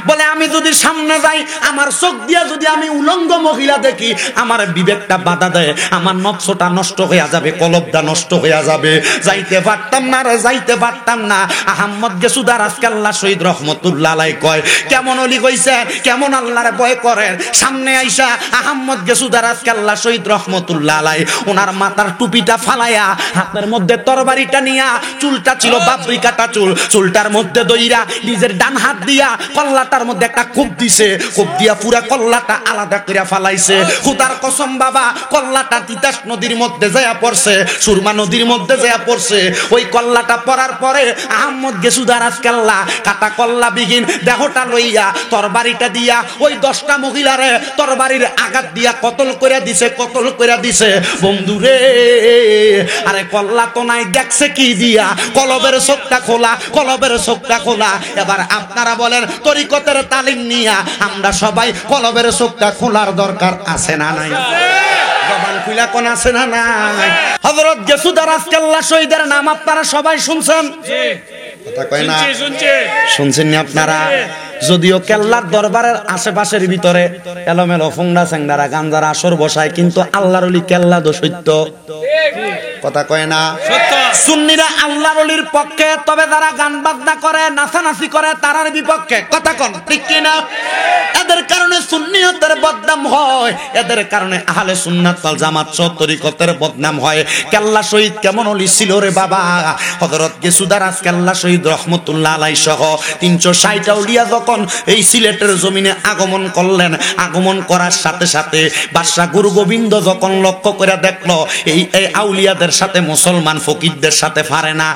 বলে আমি যদি সামনে যাই, আমার চোখ দিয়া যদি আমি উলঙ্গ মহিলা দেখি, আমার বিবেকটা বাধা দেয়, আমার নফসটা নষ্ট হয়ে যাবে, কলবটা নষ্ট হয়ে যাবে। যাইতে পারতাম না রে, যাইতে পারতাম না। আহমদ গেসুদার আজকে আল্লাহ শহীদ রহমতুল্লাহ আলাইহি কয়, কেমন অলি কইছে, কেমন আল্লাহরে ভয় করেন। সামনে আইসা আহমদ গেসুদার আজকে আল্লাহ শহীদ রহমতুল্লাহ আলাইহি ওনার মাথার টুপিটা ফালাইয়া, হাতের মধ্যে তরবারিটা নিয়া, চুলটা ছিল বাবরি কাটা চুল, চুলটার মধ্যে দইরা নিজের ডান হাত দিয়া কল্লাটার মধ্যে একটা কোপ দিছে, কোপ দিয়া পুরা কল্লাটা আলাদা করে ফালাইছে। খুদার কসম বাবা, কল্লাটা তিতাস নদীর মধ্যে যায়া পড়ছে, সুরমা নদীর মধ্যে যায়া পড়ছে। ওই কল্লাটা পড়ার পরে আহমদ গেসুদার আজকে আল্লাহ কাটা কল্লা বিহীন দেহটা লইয়া তরবারিটা দিয়া ওই 10টা মহিলারে তরবারির আঘাত দিয়া কতল করে দিছে, কতল করে দিছে। বন্ধুরে, আরে কল্লা তো নাই, দেখছে কি দিয়া? কলবের চোখটা খোলা, কলবের চোখটা খোলা। এবার আপনারা বলেন, তরিকতের তালিম নিয়া আমরা সবাই কলবের চোখটা খোলার দরকার আছে না নাই? জবান খুলা কোন আছে না নাই? হযরত গেসুদার আজকে আল্লাহ শহীদের নাম আপনারা সবাই শুনছেন? কথা কয় না? শুনছেন না আপনারা? যদিও কেল্লার দরবারের আশেপাশের ভিতরে এলোমেলো ফুংডা চেংড়ারা গাঞ্জার আসর বসায়, কিন্তু আল্লাহর ওলি কেল্লা দো সত্য। কথা কয় না? সুন্নিরা আল্লাহর ওলির পক্ষে, তবে যারা গান বাজনা করে, নাচানাচি করে, তারার বিপক্ষে। কথা কোন ঠিক কিনা? এদের কারণে সুন্নিয়তের বদনাম হয়, এদের কারণে আহলে সুন্নাত ওয়াল জামাত তরিকতের বদনাম হয়। কেল্লা শহীদ কেমন ওলি ছিল রে বাবা! হযরত গেসুদার আজকে আল্লাহ শহীদ রহমতুল্লাহ আলাইহি সহ 360 আউলিয়া যখন এই সিলেটের জমিনে আগমন করলেন, আগমন করার সাথে সাথে বাদশা গুরু গোবিন্দ যখন লক্ষ্য করে দেখলো এই আউলিয়াদের সাথে মুসলমান ফকিরদের সাথে পারে না,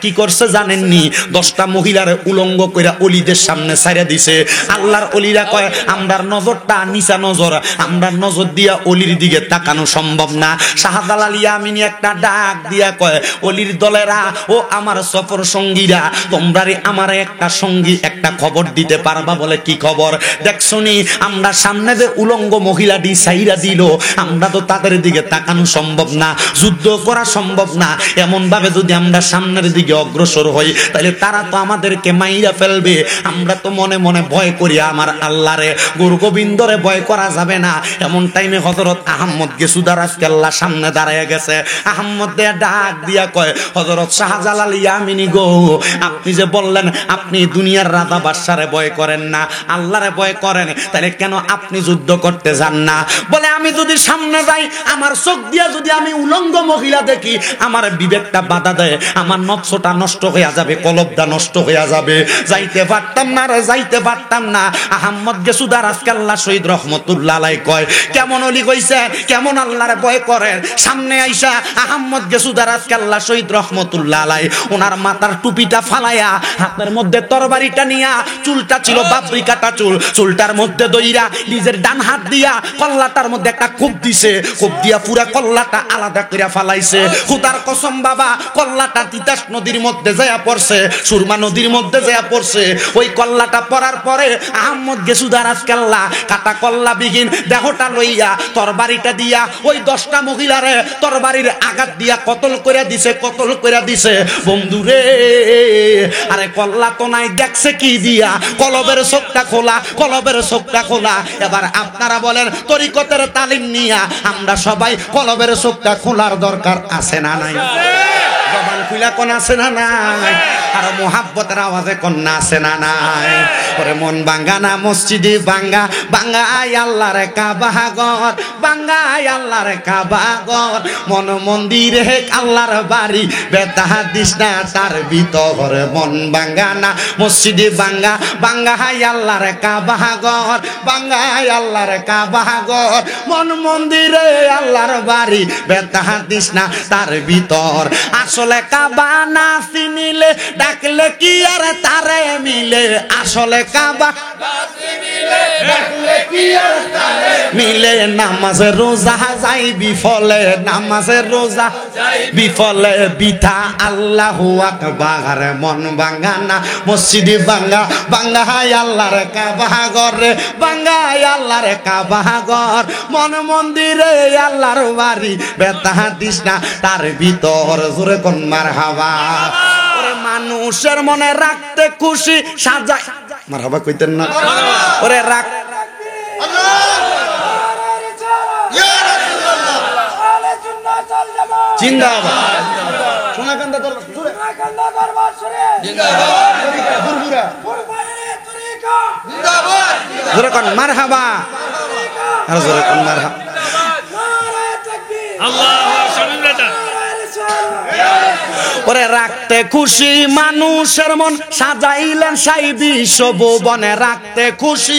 কি করছে জানেননি? 10টা মহিলার উলঙ্গ কইরা অলিদের সামনে ছাইরা দিছে। আল্লাহর অলিরা কয়, আমরার নজরটা নিচা নজর, আমরার নজর দিয়া অলির দিকে তাকানো সম্ভব না। শাহজালাল ইয়ামিনী একটা ডাক দিয়া কয়, অলির দলেরা ও আমার সফর সঙ্গীরা, তোমরারে আমারে একটা সঙ্গী একটা খবর দিতে পারবা? বলে কি খবর? দেখছনি আমরা সামনে যে উলঙ্গ মহিলাটি ছাইরা দিল, আমরা তো তাদের দিকে তাকানো সম্ভব না, যুদ্ধ করা সম্ভব না। এমন ভাবে যদি আমরা সামনের দিকে অগ্রসর হই, তাহলে তারা তো আমাদেরকে মাইরা ফেলবে। আমরা তো মনে মনে ভয় করি আমার আল্লাহরে, গুরু গোবিন্দরে ভয় করা যাবে না। এমন টাইমে হযরত আহমদ গেসুদার আজকে আল্লাহ সামনে দাঁড়ায় গেছে। আহমদ দেয়া ডাক দিয়া কয়, হযরত শাহজালাল ইয়ামিনী গো, আপনি যে বললেন আপনি দুনিয়ার রাজা বাদশারে ভয় করেন না, আল্লাহরে ভয় করেন, তাহলে কেন আপনি যুদ্ধ করতে যান না? বলে আমি যদি সামনে যাই, আমার চোখ দিয়া যদি আমি উলঙ্গ মহিলা দেখি, আমার বিবেকটা বাধা দেয়, আমার নফসটা নষ্ট হয়ে যাবে, কলবটা নষ্ট হয়ে যাবে। যাইতে পারতাম না রে, যাইতে পারতাম না। আহমদ গেসুদার আজকে আল্লাহ শহীদ রহমতুল্লাহ আলাইহি কয়, কেমন অলি কইছে, কেমন আল্লাহরে ভয় করেন। সামনে আইসা আহমদ গেসুদার আজকে আল্লাহ শহীদ রহমতুল্লাহ আলাইহি ওনার মাথার টুপিটা ফালাইয়া, হাতের মধ্যে তরবারিটা নিয়া, চুলটা ছিল বাবরি কাটা চুল, চুলটার মধ্যে দইরা নিজের ডান হাত দিয়া কল্লাটার মধ্যে একটা কোপ দিছে, কোপ দিয়া পুরা কল্লাটা আলাদা করে ফালাইছে। খুদার কসম বাবা, কল্লাটা তিতাস নদীর মধ্যে যায়া পড়ছে, সুরমা নদীর মধ্যে যায়া পড়ছে। ওই কল্লাটা পড়ার পরে আহমদ গেসুদার আজকে আল্লাহ কাটা কল্লা বিহীন দেহটা লইয়া তরবারিটা দিয়া ওই 10টা মহিলারে তরবারির আঘাত দিয়া কতল করে দিছে, কতল করে দিছে। বন্ধুরে, আরে কল্লা তো নাই, দেখছে কি দিয়া? কলবের চোখটা খোলা, কলবের চোখটা খোলা। এবার আপনারা বলেন, তরিকতের তালিম নিয়া আমরা সবাই কলবের চোখটা খোলার দরকার আছে না নাই? জবান খুলা কোন আছে না নাই? আর মোহাব্বতের আওয়াজে কন্যা আছে না নাই? ওরে মন ভাঙ্গা না মসজিদে ভাঙ্গা, ভাঙ্গাই আল্লাহর কাবা ঘর, ভাঙ্গাই আল্লাহর কাবা ঘর। মন মন্দিরে আল্লাহর বাড়ি, বেদাহা দিস না তার ভিতর। মন ভাঙ্গা না মসজিদে ভাঙ্গা, ভাঙ্গাই আল্লাহর কাবা ঘর, ভাঙ্গাই আল্লাহর কাবা ঘর। মন মন্দিরে আল্লাহর বাড়ি, বেদাহা দিস না তার ভিতর। আসলে কাবা না চিনিলে ডাকলে কি আর তারে মিলে? আসলে কাবা মিলে। নামাজের রোজা যাই বিফলে, নামাজের রোজা বিফলে বিথা। আল্লাহু আকবার। মন ভাঙ্গা না মসজিদে ভাঙ্গা, ভাঙ্গাই আল্লাহর কাবা ঘরে, ভাঙ্গাই আল্লাহর কাবা ঘর। মন মন্দিরে আল্লাহর বাড়ি, বেতা দিস না তার ভিতর। জোরে কোন মারহাবা। মানুষের মনে রাখতে খুশি সাজায় মারহাবা কইতেন না? ওরে রাগ জিন্দাবাদ। সোনাকান্দা দরবার জোরে কোন মারহাবা, আর জোরে কোন মারহাবা। ওরে রাখতে খুশি মানুষের মন সাজাইলেন সাই বিশ্বভুবনে, রাখতে খুশি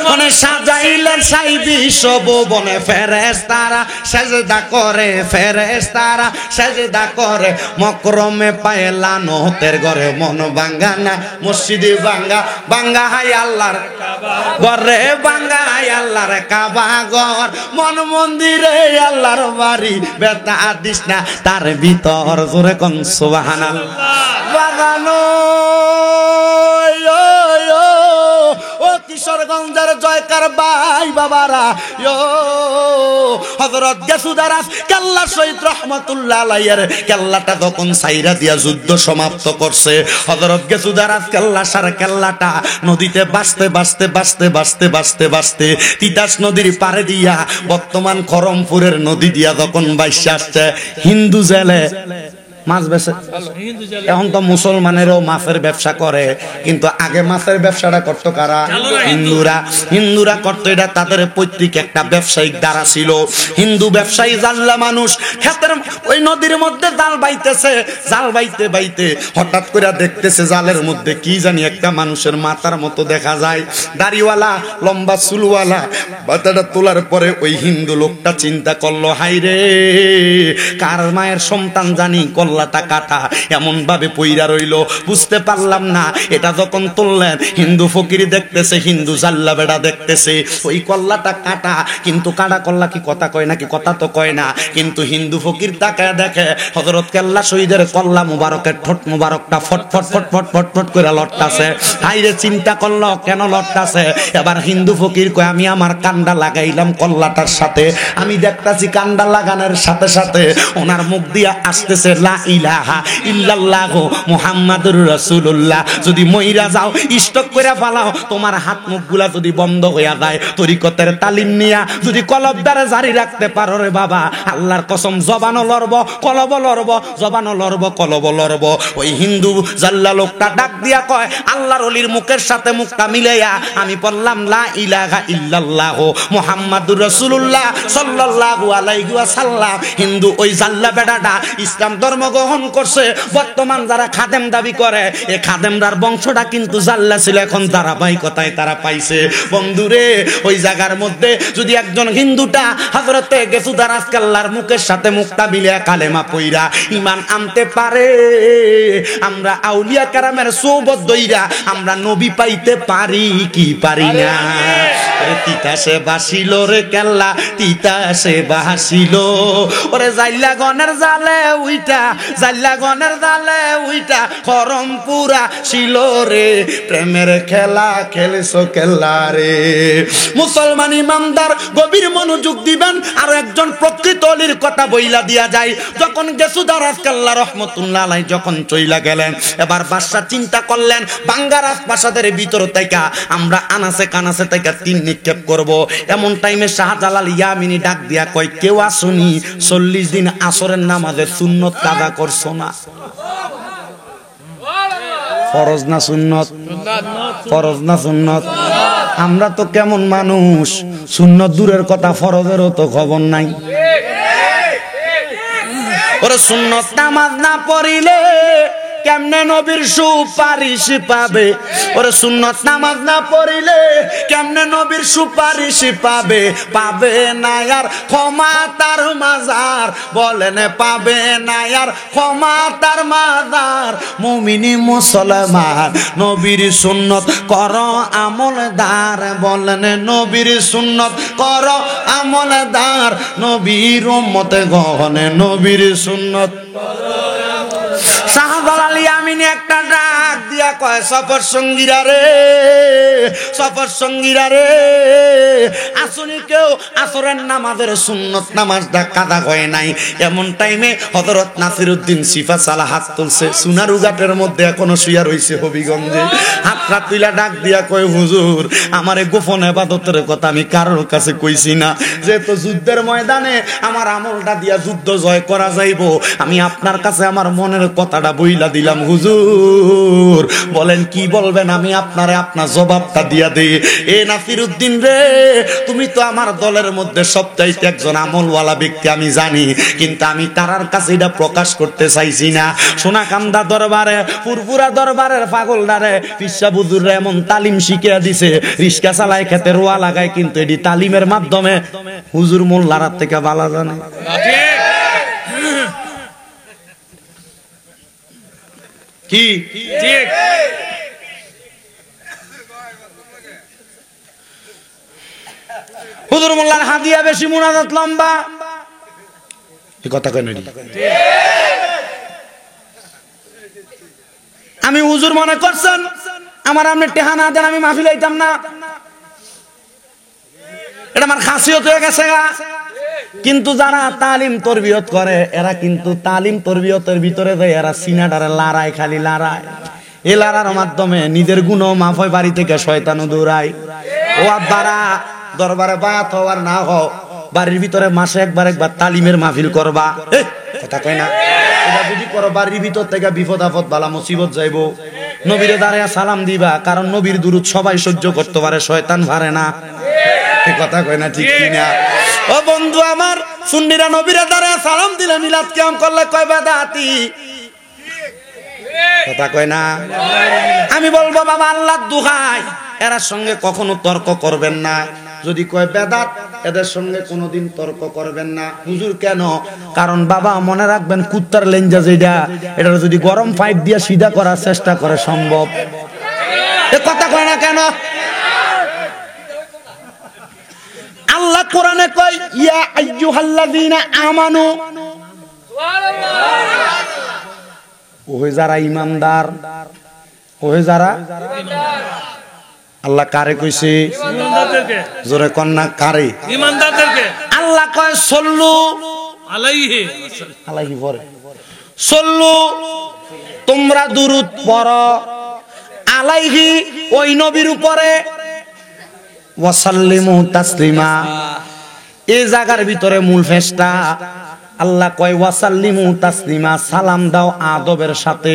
মনে সাজাইলেন সাই বিশ্বভুবনে। ফেরেশতারা সেজদা করে, ফেরেশতারা সেজদা করে, মকরমে পায় লানতের ঘরে। মন ভাঙ্গা না মসজিদে ভাঙ্গা, ভাঙ্গা হাই আল্লাহর ঘরে, ভাঙ্গা হাই আল্লাহর কাবা ঘর। মন মন্দিরে আল্লাহর বাড়ি, বেতা দিস না তার ভিতর। জোরে কোন সুবহানাল্লাহ। বাগানো ও কিশোরগঞ্জের জয়কার ভাই বাবারা, হযরত গেসুদারাস কেল্লা শহীদ রহমাতুল্লাহ আলাইহির কেল্লাটা যখন সাইরা দিয়া যুদ্ধ সমাপ্ত করছে, হযরত গেসুদারাস কেল্লা সার কেল্লাটা নদীতে বাসতে বাসতে বাসতে বাসতে বাসতে বাসতে তিতাস নদীর পারে দিয়া বর্তমান খরমপুরের নদী দিয়া যখন বাইসে আসছে, হিন্দু জেলে মাছ বেচে। এখন তো মুসলমানেরও মাছের ব্যবসা করে, কিন্তু আগে মাছের ব্যবসাটা করতো কারা? হিন্দুরা। হিন্দুরা করতো, এটা তাদের পৈতৃক একটা ব্যবসায়িক দ্বারা ছিল। হিন্দু ব্যবসায়ী জানলা মানুষ ক্ষেতের ওই নদীর মধ্যে জাল বাইতেছে, জাল বাইতে বাইতে হঠাৎ করে দেখতেছে জালের মধ্যে কি জানি একটা মানুষের মাথার মতো দেখা যায়, দাড়িওয়ালা লম্বা চুলওয়ালা। মাথাটা তোলার পরে ওই হিন্দু লোকটা চিন্তা করলো, হাই রে কার মায়ের সন্তান জানি কল্লাটা কাটা এমন ভাবে পইরা রইল, বুঝতে পারলাম না। এটা যখন তুললেন হিন্দু ফকির দেখতেছে, হিন্দু জাল্লা বেড়া দেখতেছে ওই কল্লাটা কাটা, কিন্তু কাটা কল্লা কি কথা কয় নাকি? কথা তো কয় না। কিন্তু হিন্দু ফকির তাকায় দেখে হযরত কেল্লা শহীদের কল্লা মুবারকের ঠোঁট মুবারকটা ফট ফট ফট ফট ফট ফট করে লটকাছে। হাইরে চিন্তা করলো কেন লটকাছে। এবার হিন্দু ফকির কয়, আমি আমার কান্ডা লাগাইলাম কল্লাটার সাথে, আমি দেখতাছি কান্ডা লাগানোর সাথে সাথে ওনার মুখ দিয়া আসতেছে লা ইলাহা ইল্লাল্লাহ মুহাম্মাদুর রাসূলুল্লাহ। যদি মইরা যাও স্টক করে ফালাও, তোমার হাত মুখগুলা যদি বন্ধ হইয়া যায়, তরিকতের তালিম নিয়া যদি কলবদারে জারি রাখতে পারো রে বাবা, আল্লাহর কসম জবানও লড়ব কলব লড়ব, জবানও লড়ব কলব লড়ব। ওই হিন্দু জাল্লা লোকটা ডাক দিয়া কয়, আল্লাহর ওলির মুখের সাথে মুখটা মিলাইয়া আমি বললাম লা ইলাহা ইল্লাল্লাহ মুহাম্মাদুর রাসূলুল্লাহ সাল্লাল্লাহু আলাইহি ওয়াসাল্লাম। হিন্দু ওই জাল্লা বেডাটা ইসলাম ধর্ম গ্রহণ করছে। বর্তমান যারা খাদেম দাবি করে, এই খাদেমরার বংশটা কিন্তু জাল্লা ছিল, এখন ধারাবাহিকতায় তারা পাইছে। বন্ধুরে ওই জায়গার মধ্যে যদি একজন হিন্দুটা হযরতে গেসুদারাস কেল্লার মুখের সাথে মুখটা মিলিয়ে কালেমা পইরা ঈমান আনতে পারে, আমরা আউলিয়া কেরামের সোহবত দইরা আমরা নবী পাইতে পারি কি পারি না? তিতাসে বাসিল রে কেল্লা, তিতাসে বাসিল ওরে জাইল্লা গনের জালে উইটা, জাইল্লা গনের জালে উইটা খরমপুরা ছিল রে, প্রেমের খেলা খেলছো কেল্লা রে। মুসলমান ইমানদার গভীর মনোযোগ দিবেন। আর একজন প্রকৃত অলির কথা বইলা দিয়া যায়, যখন গেসুদারাস কেল্লা রহমতুল্লাহ আলাইহি যখন চইলা গেলেন, এবার বাদশা চিন্তা করলেন বাঙ্গারাজ প্রাসাদের ভিতর থেকে আমরা আনাসে কানাসে থেকে তিন নিক্ষেপ করব। এমন টাইমে শাহজালাল ইয়ামিনী ডাক দিয়া কয়, কেউ আসুনি 40 দিন আসরের নামাজের সুন্নত কাজা করছো না? ফরজ না সুন্নত? ফরজ না সুন্নত? আমরা তো কেমন মানুষ, সুন্নত দূরের কথা ফরজেরও তো খবর নাই। ওরে সুন্নত নামাজ না পড়িলে কেমনে নবীর সুপারিশ পাবে? ওরে সুন্নত নামাজ না পড়িলে কেমনে নবীর সুপারিশ পাবে? পাবে না আর ক্ষমা তার মাজার, বলেন পাবে না আর ক্ষমা তার মাজার। মুমিনি মুসলমান নবীর সুন্নত করো আমলদার, বলেন নবীর সুন্নত করো আমলদার। নবীর উম্মতে গহনে নবীর সুন্নত। শাহজালাল ইয়ামিনী একটা ডাক দিয়া কয়, সফর সঙ্গীরা রে, সফর সঙ্গীরা রে, আসুনি কেউ আসরের নামাজের সুন্নত নামাজটা কাদা হয় নাই, এমন টাইমে হযরত নাসিরউদ্দিন সিফা সালা হাত তুলছে, সোনারুঘাটের মধ্যে এখনো শুয়া রইছে হবিগঞ্জে। হাতটা তুইলা ডাক দিয়া কয়, হুজুর আমারে গোপন ইবাদতের কথা আমি কারোর কাছে কইছি না, যেহেতু যুদ্ধের ময়দানে আমার আমলটা দিয়া যুদ্ধ জয় করা যাইব, আমি আপনার কাছে আমার মনের কথাটা বইলা দিলাম হুজুর, বলেন কি বলবেন, আমি আপনারে আপনার জবাবটা দিয়া দেই। এ নাসিরউদ্দিন রে, তুমি তো আমার দলের মধ্যে সবচাইতে একজন আমলওয়ালা ব্যক্তি আমি জানি, কিন্তু আমি তারার কাছে এটা প্রকাশ করতে চাইছি না। সোনাকান্দা দরবারে পুরপুরা দরবারের পাগলদারে পিসা বুজুররা এমন তালিম শিখিয়ে দিছে, রিস্কা চালায় খেতে রোয়া লাগায়, কিন্তু এটি তালিমের মাধ্যমে হুজুর মোল্লার থেকে বালা জানে। কি ঠিক? হুজুর মোল্লার হাদিয়া বেশি, মুনাজাত লম্বা, এই কথা কেন? আমি হুজুর মনে করছেন আমার আপনি টেহা না দেন আমি মাহফিল আইতাম না, এটা আমার খাসিয়ত হয়ে গেছে। কিন্তু যারা তালিম তরবিয়ত করে এরা কিন্তু তালিম তরবিয়তের ভিতরে যায়, এরা সিনাটারে লড়াই, খালি লড়াই। এই লড়ার মাধ্যমে নিজের গুণ মাফ হয়, বাড়ি থেকে শয়তানও দৌড়ায়। ও আব্বারা দরবারে বায়াত হওয়ার না হও, বাড়ির ভিতরে মাসে একবার তালিমের মাহফিল করবা, কথা কয় না? এটা যদি করো বাড়ির ভিতর থেকে বিপদ আপদ বালা মুসিবত যাইব। নবীরে দাঁড়ায়া সালাম দিবা, কারণ নবীর দুরূদ সবাই সহ্য করতে পারে, শয়তান পারে না, কথা কয় না? ঠিক কিনা? ও বন্ধু আমার, সুন্নিরা নবীরে দাঁড়ায়া সালাম দিলে মিলাদ কিয়াম করলে কয় বেদাতি, কথা কয় না? আমি বলবো বাবা আল্লাহর দোহাই, এর সঙ্গে কখনো তর্ক করবেন না। যদি কয় বেদাত, এদের সঙ্গে কোনোদিন তর্ক করবেন না। হুজুর কেন? কারণ বাবা মনে রাখবেন, কুত্তার লেঞ্জা যেটা, এটা যদি গরম পাইপ দিয়ে সিধা করার চেষ্টা করে সম্ভব। এ কথা কয় না কেন? আল্লাহ কোরআনে কয়, ইয়া আইয়ুহাল্লাযীনা আমানু, ওহে যারা ঈমানদার, ওহে যারা আল্লাহ কারে কইছে? ঈমানদারদেরকে। জোরে কন্যা কারে? ঈমানদারদেরকে। আল্লাহ কয় সল্লু আলাইহি, আলাইহি পড়ে, সল্লু তোমরা দুরূদ পড়ো, আলাইহি ওই নবীর উপরে, ওয়াসাল্লিমু তাসলিমা। এই জায়গার ভিতরে মূল ফেসটা আল্লাহ কয় ওয়াসাল্লিমু তাসলিমা, সালাম দাও আদবের সাথে,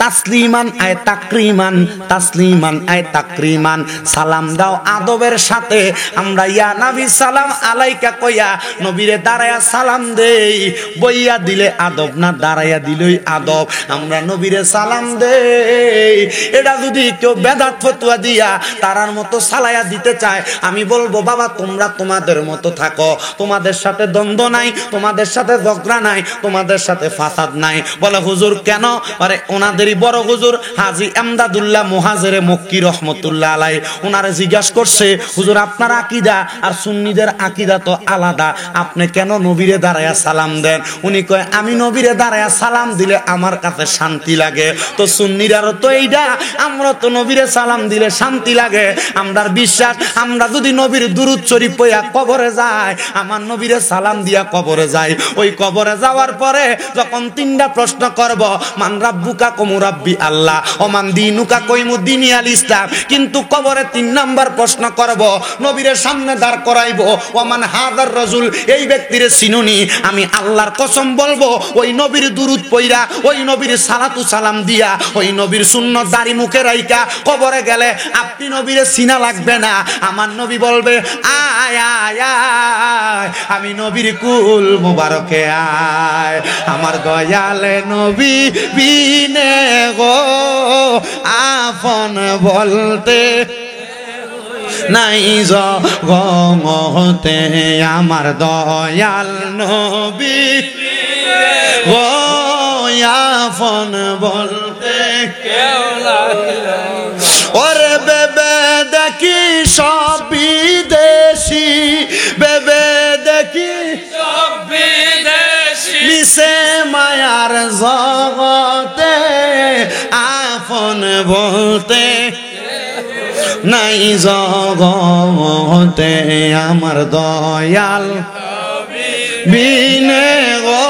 তাসলিমান আয় তাকরিমান, তাসলিমান আয় তাকরিমান, সালাম দাও আদবের সাথে। আমরা ইয়া নবী সালাম আলাইকা কইয়া নবীরে দাঁড়ায়া সালাম দেই, বইয়া দিলে আদব না, দাঁড়ায়া দিলেই আদব। আমরা নবীরে সালাম দেই। এটা যদি কেউ বেদাত ফতোয়া দিয়া তারার মতো সালায়া দিতে চায়, আমি বলবো বাবা তোমরা তোমাদের মতো থাকো, তোমাদের সাথে দ্বন্দ্ব নাই, তোমাদের সাথে ঝগড়া নাই, তোমাদের সাথে ফাসাদ নাই। বলে হুজুর কেন? আরে ওনাদেরই বড় হুজুর হাজী এমদাদুল্লাহ মুহাজিরে মক্কি রহমতুল্লাহ আলাই, ওনারে জিজ্ঞাসা করছে, হুজুর আপনার আকীদা আর সুন্নিদের আকীদা তো আলাদা, আপনি কেন নবীরে দাঁড়ায়া সালাম দেন? উনি কয় আমি নবীরে দাঁড়ায়া সালাম দিলে আমার কাছে শান্তি লাগে, তো সুন্নিরারও তো এইটা, আমরা তো নবীরে সালাম দিলে শান্তি লাগে। আমরার বিশ্বাস, আমরা যদি নবীর দুরূদ শরীফ পড়া কবরে যাই, আমার নবীরে সালাম দিয়া কবরে যাই, ওই কবরে যাওয়ার পরে যখন তিনটা প্রশ্ন করব, মান রাব্বুকা কমু রাব্বি আল্লাহ, ওমান দিনুকা কইমু দিনি আল ইসলাম, কিন্তু কবরে 3 নাম্বার প্রশ্ন করব, নবীর সামনে দাঁড় করাইব, ওমান হাদার রাজুল, এই ব্যক্তিরে চিনুনি? আমি আল্লাহর কসম বলবো, ওই নবীর দুরূদ পইরা, ওই নবীর সালাতু সালাম দিয়া, ওই নবীর সুন্নত দাড়ি মুখে রাইকা কবরে গেলে আপনি নবীরে চিনা লাগবে না। আমার নবী বলবে আয় আয় আয়, আমি নবীর কুল মুবারকে আয়, আমার দয়ালে নবী বিনে গো আপন বলতে নাই জগতে, আমার দয়াল নবী গো আপন বলতে কেউ লাগে। ওরে বেবে দেখি সব বিদেশি, বেবে দেখি সব বিদেশি, মিশে মায়ার জগতে আপন বলতে নাই জগতে আমার দয়াল বিনে গো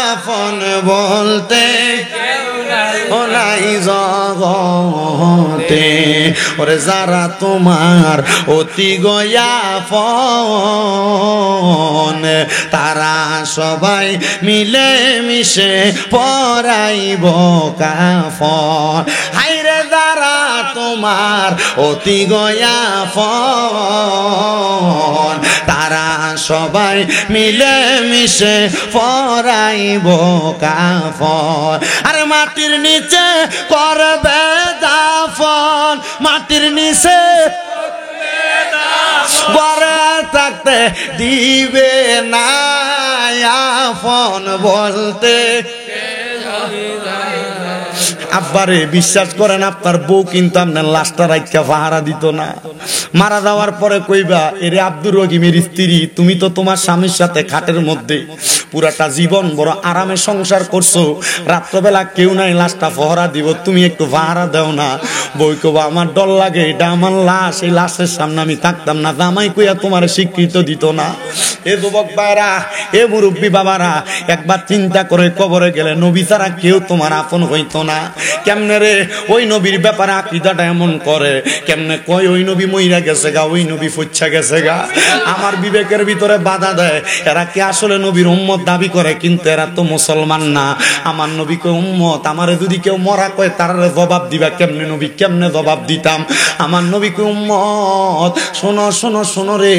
আপন বলতে ও নাই জগতে। ওরে যারা তোমার অতি গয়াপন তারা সবাই মিলে মিশে পরাইব কাফন। হাইরে যারা তোমার অতি গয়াপন তারা সবাই মিলে মিশে পরাইব কাফন। আরে মাটির নিচে করবে দাফন, মাটির নিচে পরে থাকতে দিবে না আপন বলতে। আব্বারে বিশ্বাস করেন আপনার বউ কিন্তু আপনার লাশটা রাইখা পাহারা দিত না। মারা যাওয়ার পরে কইবা এরে আব্দুর রহিমের স্ত্রী তুমি তো তোমার স্বামীর সাথে খাটের মধ্যে পুরাটা জীবন বড় আরামে সংসার করছো, রাত্রবেলা কেউ নাই লাশটা পহরা দিব, তুমি একটু পাহারা দাও না। বই কবা আমার ডর লাগে, এটা আমার লাশ, এই লাশের সামনে আমি থাকতাম না। জামাই কইয়া তোমার স্বীকৃত দিত না। এ যুবক ভাইরা, এ মুরব্বী বাবারা, একবার চিন্তা করে কবরে গেলে নবী ছাড়া কেউ তোমার আপন হইতো না। কেমনে রে ওই নবীর ব্যাপারে আকীদাটা এমন করে, কেমনে কয় ওই নবী মইরা গেছে গা, ওই নবী ফুচ্ছা গেছে গা। আমার বিবেকের ভিতরে বাধা দেয়, এরা কি আসলে নবীর উম্মত দাবি করে, কিন্তু এরা তো মুসলমান না। আমার নবীকে উম্মত, আমারে যদি কেউ মরা কয় তার জবাব দিবা কেমনে নবী, কেমনে জবাব দিতাম। আমার নবীকে উম্মত। শোনো শোনো শোনো রে,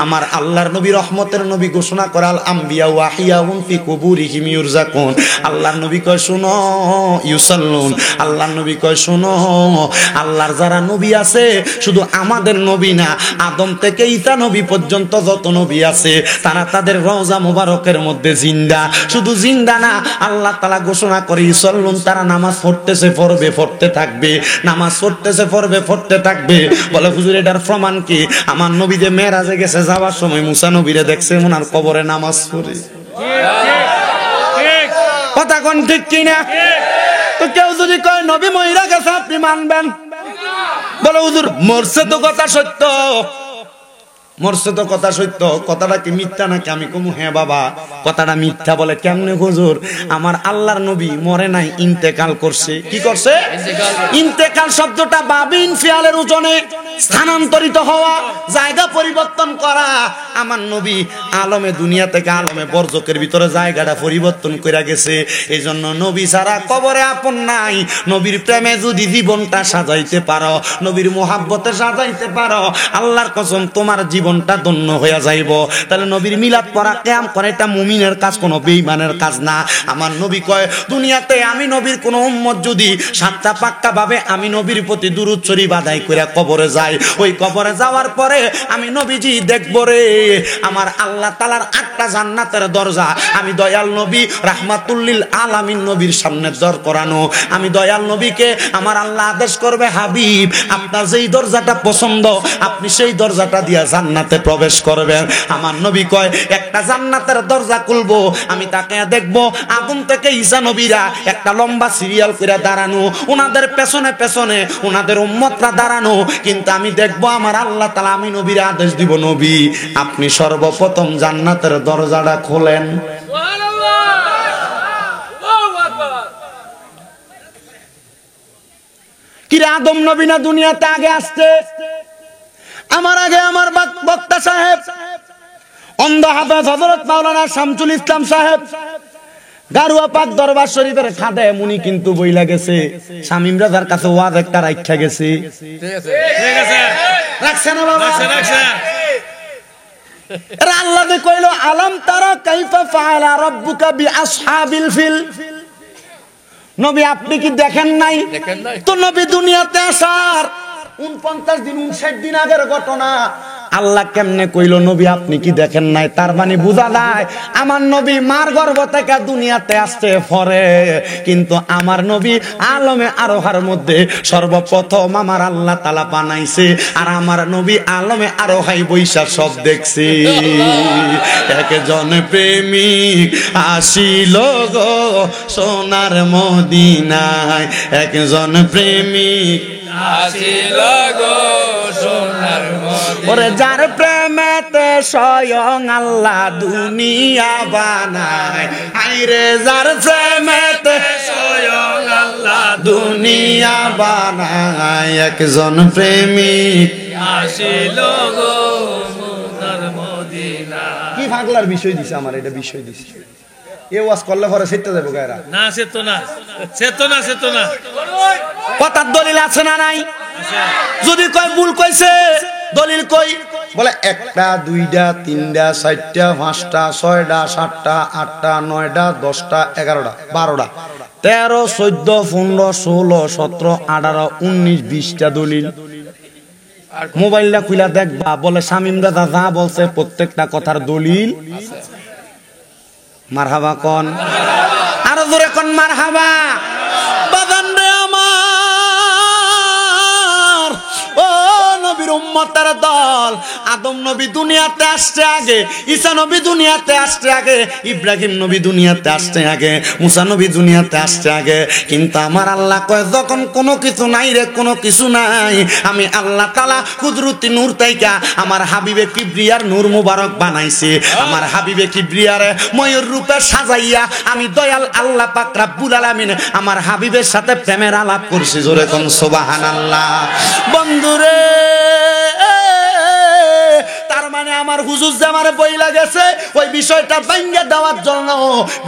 আমার আল্লাহর নবী রহমতের নবী ঘোষণা করাল আম্বিয়া ওয়াহিয়াউন ফি কুবুরিহিম ইউরজাকুন। আল্লাহর নবী কয় শোনো ইউসাল্লুন, আল্লাহর নবী কয় শোনো আল্লাহর যারা নবী আছে শুধু আমাদের নবী না, আদম থেকে ঈসা নবী পর্যন্ত যত নবী আছে তারা তাদের রওজা মুবারকের মধ্যে জিন্দা। শুধু জিন্দা না, আল্লাহ তাআলা ঘোষণা করে ইউসাল্লুন, তারা নামাজ পড়তেছে পড়বে পড়তে থাকবে, নামাজ পড়তেছে পড়বে পড়তে থাকবে। বলে হুজুর এটার প্রমাণ কি? আমার নবী যে মেরাজে গেছে যাওয়ার সময় মুসা নবীরে দেখছে ওনার কবরে নামাজ পড়ে। কথা কোন ঠিক কিনা? তো কেউ যদি কয় নবী মইরা গেছে আপনি মানবেন? বলে হুজুর মরছে তো কথা সত্য, মরছে তো কথা সত্য, কথাটা কি মিথ্যা নাকি? আমি কমু হ্যাঁ বাবা কথাটা মিথ্যা। বলে কেমনে হুজুর? আমার আল্লাহর নবী মরে নাই, ইন্তেকাল করছে। কি করছে? ইন্তেকাল শব্দটা বাবিন ফিয়ালের ওজনে স্থানান্তরিত হওয়া, জায়গা পরিবর্তন করা। আমার নবী আলমে দুনিয়া থেকে আলমে বরজকের ভিতরে জায়গাটা পরিবর্তন করে গেছে। এই জন্য নবী ছাড়া কবরে আপন নাই। নবীর প্রেমে যদি জীবনটা সাজাইতে পারো, নবীর মোহাব্বতে সাজাইতে পারো, আল্লাহর কসম তোমার জীবনটা ধন্য হয়ে যাইব। তাহলে নবীর মিলাদ পড়া কিয়াম করে এটা মুমিনের কাজ, কোনো বেঈমানের কাজ না। আমার নবী কয় দুনিয়াতে আমি নবীর কোন উম্মত যদি সাতটা পাক্কা ভাবে আমি নবীর প্রতি দুরূদ শরীফ আদায় করে কবরে যাই, ওই কবরে যাওয়ার পরে আমি নবীজি দেখব রে আমার আল্লাহ তাআলার 8টা জান্নাতের দরজা আমি দয়াল নবী রাহমাতুল আলামিন নবীর সামনে দর করানো। আমি দয়াল নবীকে আমার আল্লাহ আদেশ করবে হাবিব আপনার যেই দরজাটা পছন্দ আপনি সেই দরজাটা দিয়া জান্নাতে প্রবেশ করবেন। আমার নবী কয় একটা জান্নাতের দরজা খুলবো, আমি তাকে দেখব আগুন থেকে ঈসা নবীরা একটা লম্বা সিরিয়াল করে দাঁড়ানো, ওনাদের পেছনে পেছনে ওনাদের উম্মতরা দাঁড়ানো, কিন্তু আমি দেখবো আমার আল্লাহ তাআলা আমি নবীর আদেশ দিব নবী আপনি সর্বপ্রথম জান্নাতের দরজাটা খোলেন। কিরে আদম নবী না দুনিয়াতে আগে আসছে? আমার আগে আমার বক্তা সাহেব অন্ধ হাফেজ হযরত মাওলানা শামসুল ইসলাম সাহেব গারুয়া পাক দরবার শরীফের খাদে মুনি কিন্তু বইলা গেছে, শামীম রাজার কাছে ওয়াজ একটা রাখা গেছে। ঠিক আছে রাখছে না বাবা? রাখছে। এরা আল্লাহ দে কইলো আলাম তারা কাইফা ফাআলা রাব্বুকা বিআসহাবিল ফিল। নবী আপনি কি দেখেন নাই? তো নবী দুনিয়াতে আসার 49 দিন 59 দিন আগের ঘটনা আল্লাহ কেমনে কইলো নবী আপনি কি দেখেন নাই? তার মানে বোঝা যায় আমার নবী মার গর্ভ থেকে দুনিয়াতে আসছে পরে, কিন্তু আমার নবী আলমে আরোহার মধ্যে সর্বপ্রথম আমার আল্লাহ তাআলা বানাইছে, আর আমার নবী আলমে আরোহাই বৈশা সব দেখছি। একজন প্রেমিক আসিল গো সোনার মদিনায়, একজন প্রেমিক আসিল গো সোনার মদিনা। ওরে যার প্রেমেতে স্বয়ং আল্লাহ দুনিয়া বানায়, আইরে যার প্রেমেতে স্বয়ং আল্লাহ দুনিয়া বানায়, একজন প্রেমিক আসিল গো সোনার মদিনা। কি পাগলার বিষয় দিছে আমার, এটা বিষয় দিছে এ ওয়াজ করলে পরে সেটা যাবো গায়রা। না সেতো না, সেতো না, সেতো না। কথার দলিল আছে না নাই? যদি কয় ভুল কইছে দলিল কই, বলে 1টা 2টা 3টা 4টা 5টা 6টা 7টা 8টা 9টা 10টা 11টা 12টা 13 14 15 16 17 18 19 20টা দলিল। মোবাইলটা খুলে দেখবা, বলে শামীম দাদা যা বলছে প্রত্যেকটা কথার দলিল। মারহাবা কোন, আরো জোরে কোন মারহাবা। বাজান রে আমার, ও নবীর উম্মতের দল, আদম নবী দুনিয়াতে আসছে আগে, ঈসা নবী দুনিয়াতে আসছে আগে, ইব্রাহিম নবী দুনিয়াতে আসছে আগে, মুসা নবী দুনিয়াতে আসছে আগে। কিন্তু আমার আল্লাহ কয় যখন কোনো কিছু নাই রে, কোনো কিছু নাই, আমি আল্লাহ তাআলা কুদরতি নূর তাইকা আমার হাবিবে কিবরিয়ার নূর মুবারক বানাইছি। আমার হাবিবে কিবরিয়ারে ময়ূর রূপে সাজাইয়া আমি দয়াল আল্লাহ পাক রব্বুল আলামিন আমার হাবিবের সাথে প্রেমের আলাপ করছি। জোরে কোন সুবহানাল্লাহ। বন্ধুরে, তার মানে আমার হুজুর যে আমার বই লাগেছে ওই বিষয়টা ভাঙ্গা দেওয়ার জন্য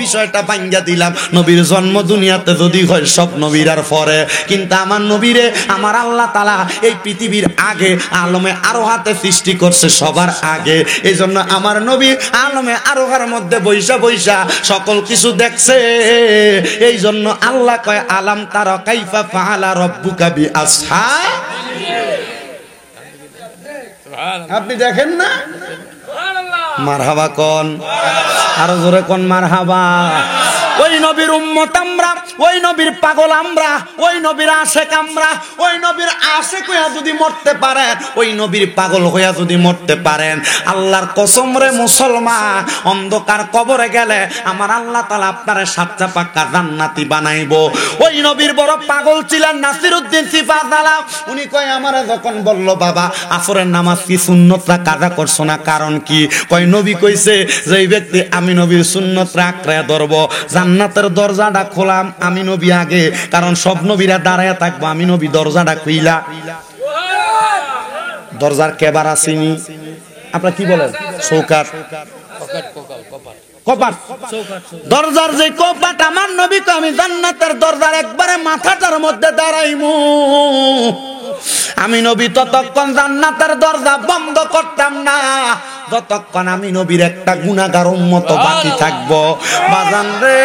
বিষয়টা ভাঙ্গা দিলাম। নবীর জন্ম দুনিয়াতে যদি হয় সব নবীর আর পরে, কিন্তু আমার নবীরে আমার আল্লাহ তাআলা এই পৃথিবীর আগে আলমে আরোহাতে সৃষ্টি করছে সবার আগে। এই জন্য আমার নবী আলমে আরোহার মধ্যে বৈশা বৈশা সকল কিছু দেখছে। এই জন্য আল্লাহ কয় আলাম তারা কাইফা ফাআলা রাব্বুকা বিআসহাবিল। আপনি দেখেন না? মারহাবা কোন, আরো জোরে কোন মারহাবা। ওই নবীর উম্মত আমরা, ওই নবীর পাগল আমরা, ওই নবীর আশেক আমরা। ওই নবীর আশেক হইয়া যদি মরতে পারেন, ওই নবীর পাগল হইয়া যদি মরতে পারেন, আল্লাহর কসম রে মুসলমান, অন্ধকার কবরে গেলে আমার আল্লাহ তাআলা আপনারে সাতটা পাক্কা জান্নাতি বানাইবো। ওই নবীর বড় পাগল ছিলেন নাসিরউদ্দিন সিফাতালা। উনি কয় আমারে যখন বলল বাবা আসরের নামাজ কি সুন্নতরা কাজা করছো না, কারণ কি? কয় নবী কইছে যে এই ব্যক্তি আমি নবীর সুন্নতরা আঁকড়ে ধরবো, জান্নাতের দরজাটা খোলাম আমি নবী আগে, কারণ সব নবীরা দাঁড়ায় থাকবো, আমি নবী দরজাটা খুইলা। দরজার কেবার আসেনি, আপনারা কি বলেন? চৌকাট, কপাট। দরজার যে কপাট আমার নবী কয় আমি জান্নাতের দরজার একবারে মাথাটার মধ্যে দাঁড়াইমু। আমি নবী ততক্ষণ জান্নাতের দরজা বন্ধ করতাম না যতক্ষণ আমি নবীর একটা গুনাহগার উম্মত বাকি থাকবো। বাজান রে,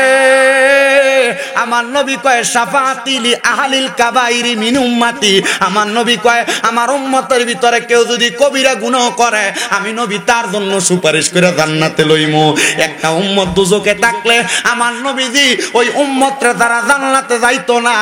আমার নবী কয় শাফাআতি লি আহলিল কাবাইরি মিন উম্মতি। আমার নবী কয় আমার উম্মতের ভিতরে কেউ যদি কবিরা গুনাহ করে আমি নবী তার জন্য সুপারিশ করে জান্নাতে লইমু। একটা উম্মত দুজকে থাকলে আমার নবীজি ওই উম্মতরে তারা জান্নাতে যাইতো না।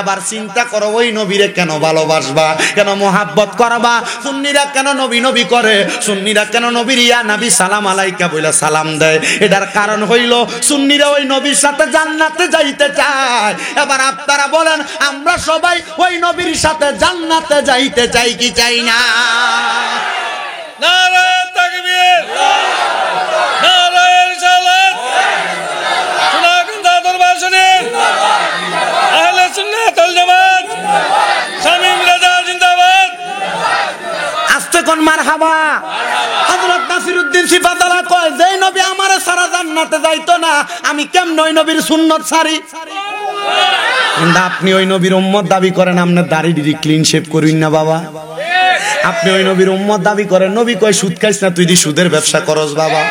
এবার চিন্তা করো ওই নবীরে কেন ভালোবাসবা, কেন মোহাব্বত করবা? সুন্নিরা কেন নবী নবী করে? সুন্নিরা কেন নবীর ইয়া নবী সালাম আলাইকা বইলা সালাম দেয়? এটার কারণ হইল সুন্নিরা ওই নবীর সাথে জান্নাতে যাইতে চায়। এবার আপনারা বলেন আমরা সবাই ওই নবীর সাথে জান্নাতে যাইতে চাই কি চাই না? নারে তাকবীর, নারে রিসালাত, সুনাগন্ধা দরবার শরীফ, আহলে সুন্নাত ওয়াল জামাত, শামীম রাজা জিন্দাবাদ। আস্তে কোন মারহাবা। হযরত নাসিরউদ্দিন সিফাতালা কয় যে নবী আমারে সারা জান্নাতে যাইতো না, আমি কেমনে ওই নবীর সুন্নাত ছাড়ি? কিন্তু আপনি ওই নবীর উম্মত দাবি করেন, আপনার দাড়ি ডিডি ক্লিন শেভ করুন না বাবা। আপনি ওই নবীর উম্মত দাবি করেন, নবী কয় সুদ খাইস না তুই দি সুদের ব্যবসা করস বাবা।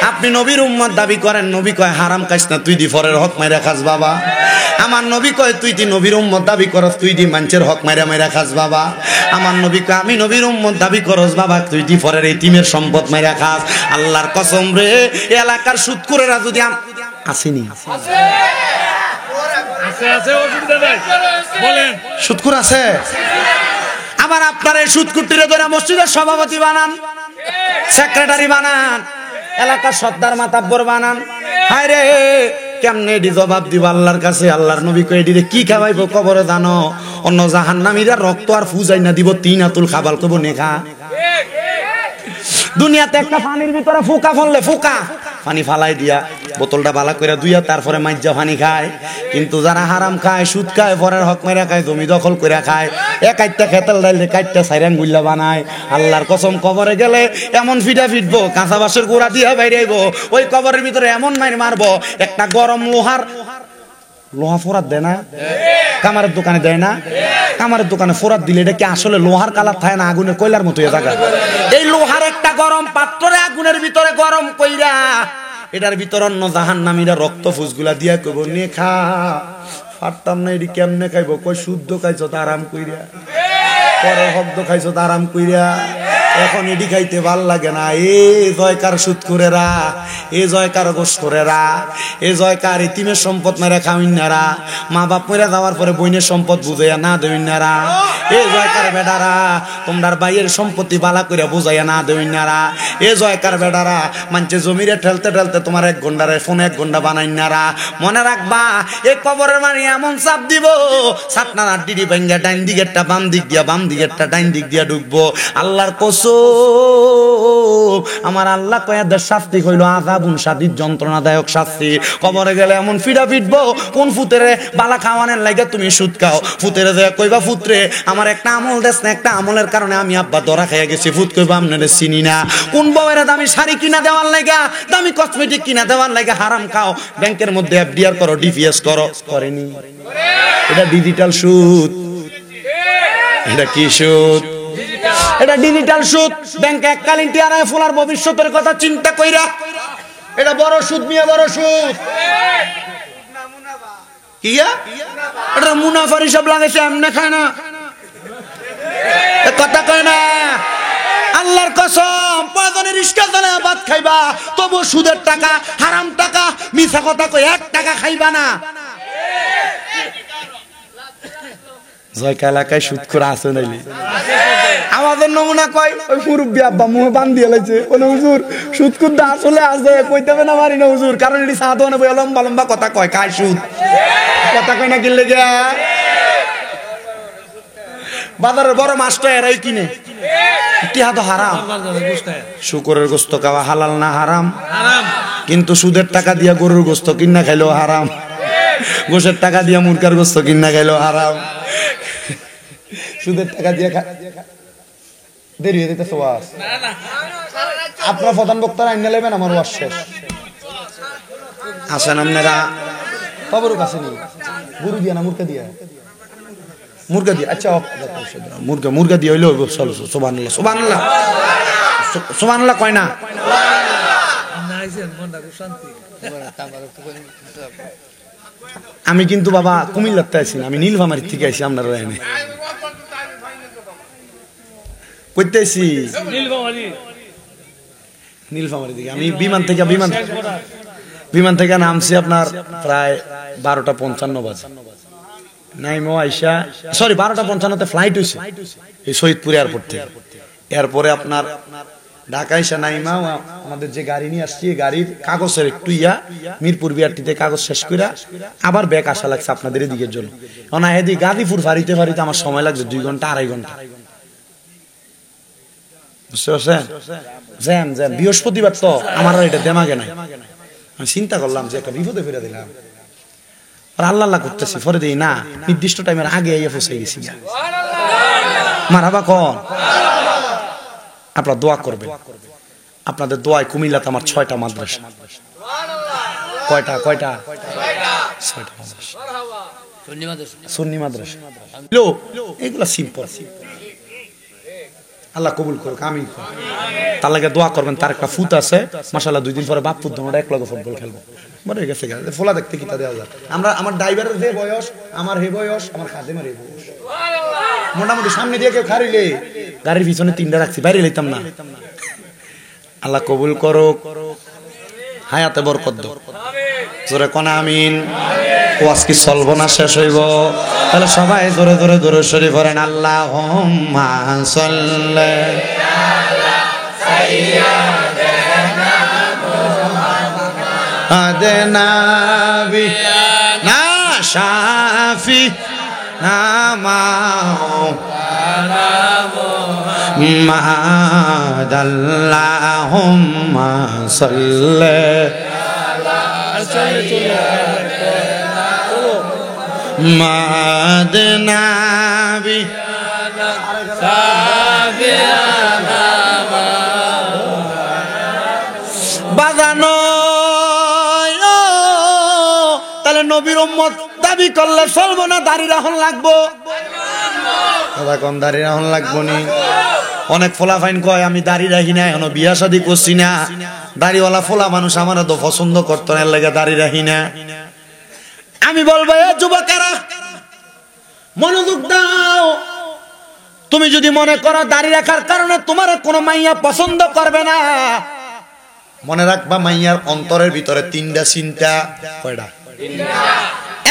আপনি নবীর উম্মত দাবি করেন, নবী কয় হারাম খাইস না তুই দি ফরের হক মাইরা খাস বাবা। আমার নবী কয় তুই দি নবীর উম্মত দাবি করস, তুই দি মানুষের হক মাইরা মাইরা খাস বাবা। আমার নবী কয় আমি নবীর উম্মত দাবি করস বাবা, তুই দি ফরের এতিমের সম্পদ মাইরা খাস। আল্লাহর কসম রে, এলাকার সুদখোরেরা যদি আসেনি আছে অসুবিধা নাই, বলেন। সুদখোর আছে? আবার আপনারা এই সুদকুটিরে ধরে মসজিদের সভাপতি বানান, সেক্রেটারি বানান, এলাকার সর্দার মাতাব্বর বানান। হায় রে, কেমনে এডি জবাব দিব আল্লাহর কাছে? আল্লাহর নবী কই এডিরে কি খাওয়াইবো কবরে জানো? অন্য জাহান্নামীরা রক্ত আর ফুজাই না দিব, তিন আতুল খাবাল কইব নে খা। দুনিয়াতে একটা পানির ভিতরে ফুকা ফললে ফুকা পানি ফালাই দিয়া বোতলটা বালা করে দুইয়া তারপরে মাইজা পানি খায়। কিন্তু যারা হারাম খায়, সুদ খায়, পরের হক মেরা খায়, জমি দখল করে খায়, একাইটা খেতাল ডাইলে কাইটটা সাইরান গুল্লা বানায়, আল্লাহর কসম কবরে গেলে এমন ফিটা ফিটবো, কাঁচা বাঁশের গোড়া দিয়া বাইরে আইবো, ওই কবরের ভিতরে এমন মাইর মারবো, একটা গরম লোহা ফোরাত দেয় না? কামারের দোকানে দেয় না? কামারের দোকানে ফোরাত দিলে এটা কি আসলে লোহার কালার থাকে না আগুনের কয়লার মতো হয়ে থাকে? এই লোহার একটা গরম পাত্রে আগুনের ভিতরে গরম কইরা এটার ভিতর অন্য জাহান্নামীরা রক্ত ফুসগুলা দিয়া কইব নে খা। পারতাম না এটি কেমনে খাইব? কই শুদ্ধ খাইছ তো আরাম কইরা, পরে শব্দ খাইছ তো আরাম কইরা, এখন এটি খাইতে ভাল লাগে না। এ জয়কার সুদ করেরা, এ জয়কার গোস করেরা, এ জয়কার ইতিমের সম্পদ মেরে খাওয়াইনারা, মা বাপ মেরে যাওয়ার পরে বইনের সম্পদ বুঝাইয়া না দেউইনারা, এ জয়কার বেডারা তোমরার বাইয়ের সম্পত্তি বালা করে বুঝাইয়া না দেউইনারা, এ জয়কার বেডারা মানছে জমিরে ঠেলতে ঠেলতে তোমার 1 ঘন্টার ফোন 1 ঘন্টা বানাইনারা। মনে রাখবা এই কবরের মানে এমন চাপ দিব, সাতনার আড্ডি ভাঙ্গা ডাইন দিকেরটা বাম দিক দিয়া, বাম দিকেরটা ডাইন দিক দিয়া ঢুকবো। আল্লাহর কসম আমার আল্লাহ কয়াদের শাস্তি হইল আযাবুন শাদীদ, যন্ত্রণাদায়ক শাস্তি। কবরে গেলে এমন ফিডা ফিটবো, কোন ফুতেরে বালা খাওয়ানোর লাগে তুমি সুদ খাও? ফুতেরে যে কইবা ফুতরে আমার একটা আমল দেশ না, একটা আমলের কারণে আমি আব্বা ধরা খাইয়া গেছি। ফুত কইবা আপনারে চিনি না। কোন বউয়ের দামি শাড়ি কিনা দেওয়ার লাগা, দামি কসমেটিক কিনা দেওয়ার লাগা হারাম খাও। ব্যাংকের মধ্যে এফডিআর করো, ডিপিএস করো, করেনি? এটা ডিজিটাল সুদ। এটা কি সুদ? এটা ডিজিটাল সুদ। ব্যাংকে এককালীন টিয়ারায় ফোলার ভবিষ্যতের কথা চিন্তা কইরা এটা বড় সুদ, মিয়া বড় সুদ। কি এটা মুনাফার হিসাব লাগাইছে, এমনি খায় না, কথা কয় না। আল্লাহর কসম পয়জনের রিস্কা চলে ভাত খাইবা, তবু সুদের টাকা, হারাম টাকা, মিছা কথা কই 1 টাকা খাইবা না। জয়কা এলাকায় সুদ করে আছে নাইলে আমাদের নমুনা কয় ওই মুরব্বী আব্বা মুহে বান দিয়ে লাইছে, বলে হুজুর সুদ কুদ্দা আসলে আছে, কইতে হবে না মারি না হুজুর, কারণ এটি সাধু না বই লম্বা লম্বা কথা কয়, খায় সুদ, কথা কয় না কিনলে গিয়া। বাজারের বড় মাছটা এরাই কিনে, টিহা তো হারাম। শুকরের গোস্ত খাওয়া হালাল না হারাম? কিন্তু সুদের টাকা দিয়া গরুর গোস্ত কিনা খাইলেও হারাম, গোশের টাকা দিয়া মুরগার গোস্ত কিনা খাইলেও হারাম। সুদের টাকা দিয়ে দেরি হয়ে যেতেছে ওয়াজ। আপনার প্রধান বক্তারা আইনা নেবেন, আমার ওয়াজ শেষ। আসেন আপনারা কবর কাছে নিয়ে গরু দিয়া না মুরগা দিয়া? মুরগা দিয়া। আচ্ছা মুরগা দিয়ে হইলো সুবহানাল্লাহ, সুবহানাল্লাহ, সুবহানাল্লাহ কয় না? আমি কিন্তু বাবা কুমিল্লাতে আছি না, আমি নীলফামারী থেকে আইছি। আপনারা এনে কইতে আইছি নীলফামারী থেকে। আমি বিমান থেকে নামছি আপনার প্রায় 12:55 বাজে। নাইমো আইসা, সরি 12:55 ফ্লাইট হয়েছে এই শহীদপুর এয়ারপোর্ট থেকে। এরপরে আপনার ঢাকা এসে নাইমা আমাদের যে গাড়ি নিয়ে আসছি, গাড়ির কাগজের একটু মিরপুর বিআরটিতে কাগজ শেষ করে আবার ব্যাগ আসা লাগছে আপনাদের এদিকের জন্য। না এদিকে গাজীপুর ফারিতে আমার সময় লাগছে 2 ঘন্টা 2.5 ঘন্টা। বুঝতে পারছেন? জ্যাম জ্যাম বৃহস্পতিবার তো আমার এটা দেমাগে নাই। আমি চিন্তা করলাম যে একটা বিপদে ফিরে দিলাম, আর আল্লাহ করতেছি, পরে দিই না নির্দিষ্ট টাইমের আগে ফসাই গেছি। মারাবা কন আপনারা দোয়া করবেন। আপনাদের দোয়ায় কুমিল্লাতে আমার 6টা মাদ্রাসা। কয়টা? 6টা মাদ্রাসা, সুন্নি মাদ্রাসা। এগুলা সিম্পল। আল্লাহ কবুল করুক, আমিন। তার লাগে দোয়া করবেন। তার একটা ফুট আছে মাশাআল্লাহ, 2 দিন পরে বাপ ফুট আমরা এক লগে ফুটবল খেলবো। বড় হয়ে গেছে, ফোলা দেখতে কি তা দেওয়া যায়। আমরা আমার ড্রাইভারের যে বয়স, আমার হে বয়স, আমার খাদেমের হে বয়স। মোটামুটি সামনে দিয়ে কেউ খারিলে গাড়ির পিছনে 3টা রাখছি, বাইরে লইতাম না। আল্লাহ কবুল করুক, হায়াতে বরকত দাও। জোরে কোন আমিন। ওয়াজ কি চলবো না শেষ হইব? তাহলে সবাই জোরে জোরে দরুদ শরীফ পড়েন। আল্লাহুম্মা সাল্লি আলা সাইয়্যিদিনা আদনাবি না শাফি না মাদাল্লাহুম্মা সাল্লি মাদনাবি বাজানো তাহলে নবীর উম্মত দাবি করলে চলবো না, দাড়ি রাখুন লাগবো। কোন দাড়ি রাখুন লাগবো নি? অনেক ফোলা ফাইন কয় আমি দাড়ি রাখি না, এখনো বিয়া শাদী করছি না, দাড়িওয়ালা ফোলা মানুষ আমার তো পছন্দ করতো না, এর লাগে দাড়ি রাখি না। আমি বলবো এ যুবকেরা মনোযোগ দাও। তুমি যদি মনে করো দাড়ি রাখার কারণে তোমার কোনো মাইয়া পছন্দ করবে না, মনে রাখবা মাইয়ার অন্তরের ভিতরে তিনটা চিন্তা। কয়টা?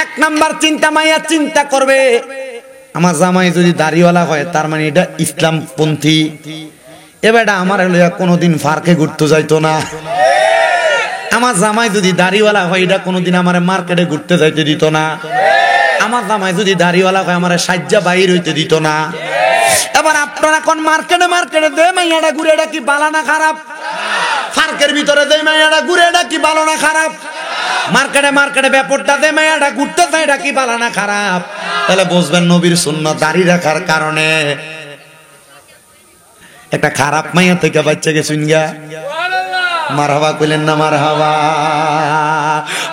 এক নাম্বার চিন্তা, মাইয়া চিন্তা করবে আমার জামাই যদি দাড়িওয়ালা হয় তার মানে এটা ইসলামপন্থী, এবারটা আমার লইয়া কোনোদিন ফার্কে ঘুরতে যাইতো না। আমার জামাই যদি দাড়িওয়ালা হয় এটা কোনোদিন আমার মার্কেটে ঘুরতে যাইতে দিত না। আমার জামাই যদি দাড়িওয়ালা হয় আমার সাজ্জা বাইর হইতে দিত না। এবার আপনারা কোন মার্কেটে মার্কেটে দে মাইয়াটা ঘুরে, এটা কি ভালো না খারাপ? ফার্কের ভিতরে দে মাইয়াটা ঘুরে, এটা কি ভালো না খারাপ? মার্কেটে মার্কেটে ব্যাপারটা দে মাইয়াটা ঘুরতে চাই, এটা কি ভালো না খারাপ? তাহলে বুঝবেন নবীর সুন্নাত দাড়ি রাখার কারণে একটা খারাপ মাইয়া থেকে বাচ্চা গেছুন গা। মারহাবা কইলেন না? মারহাবা।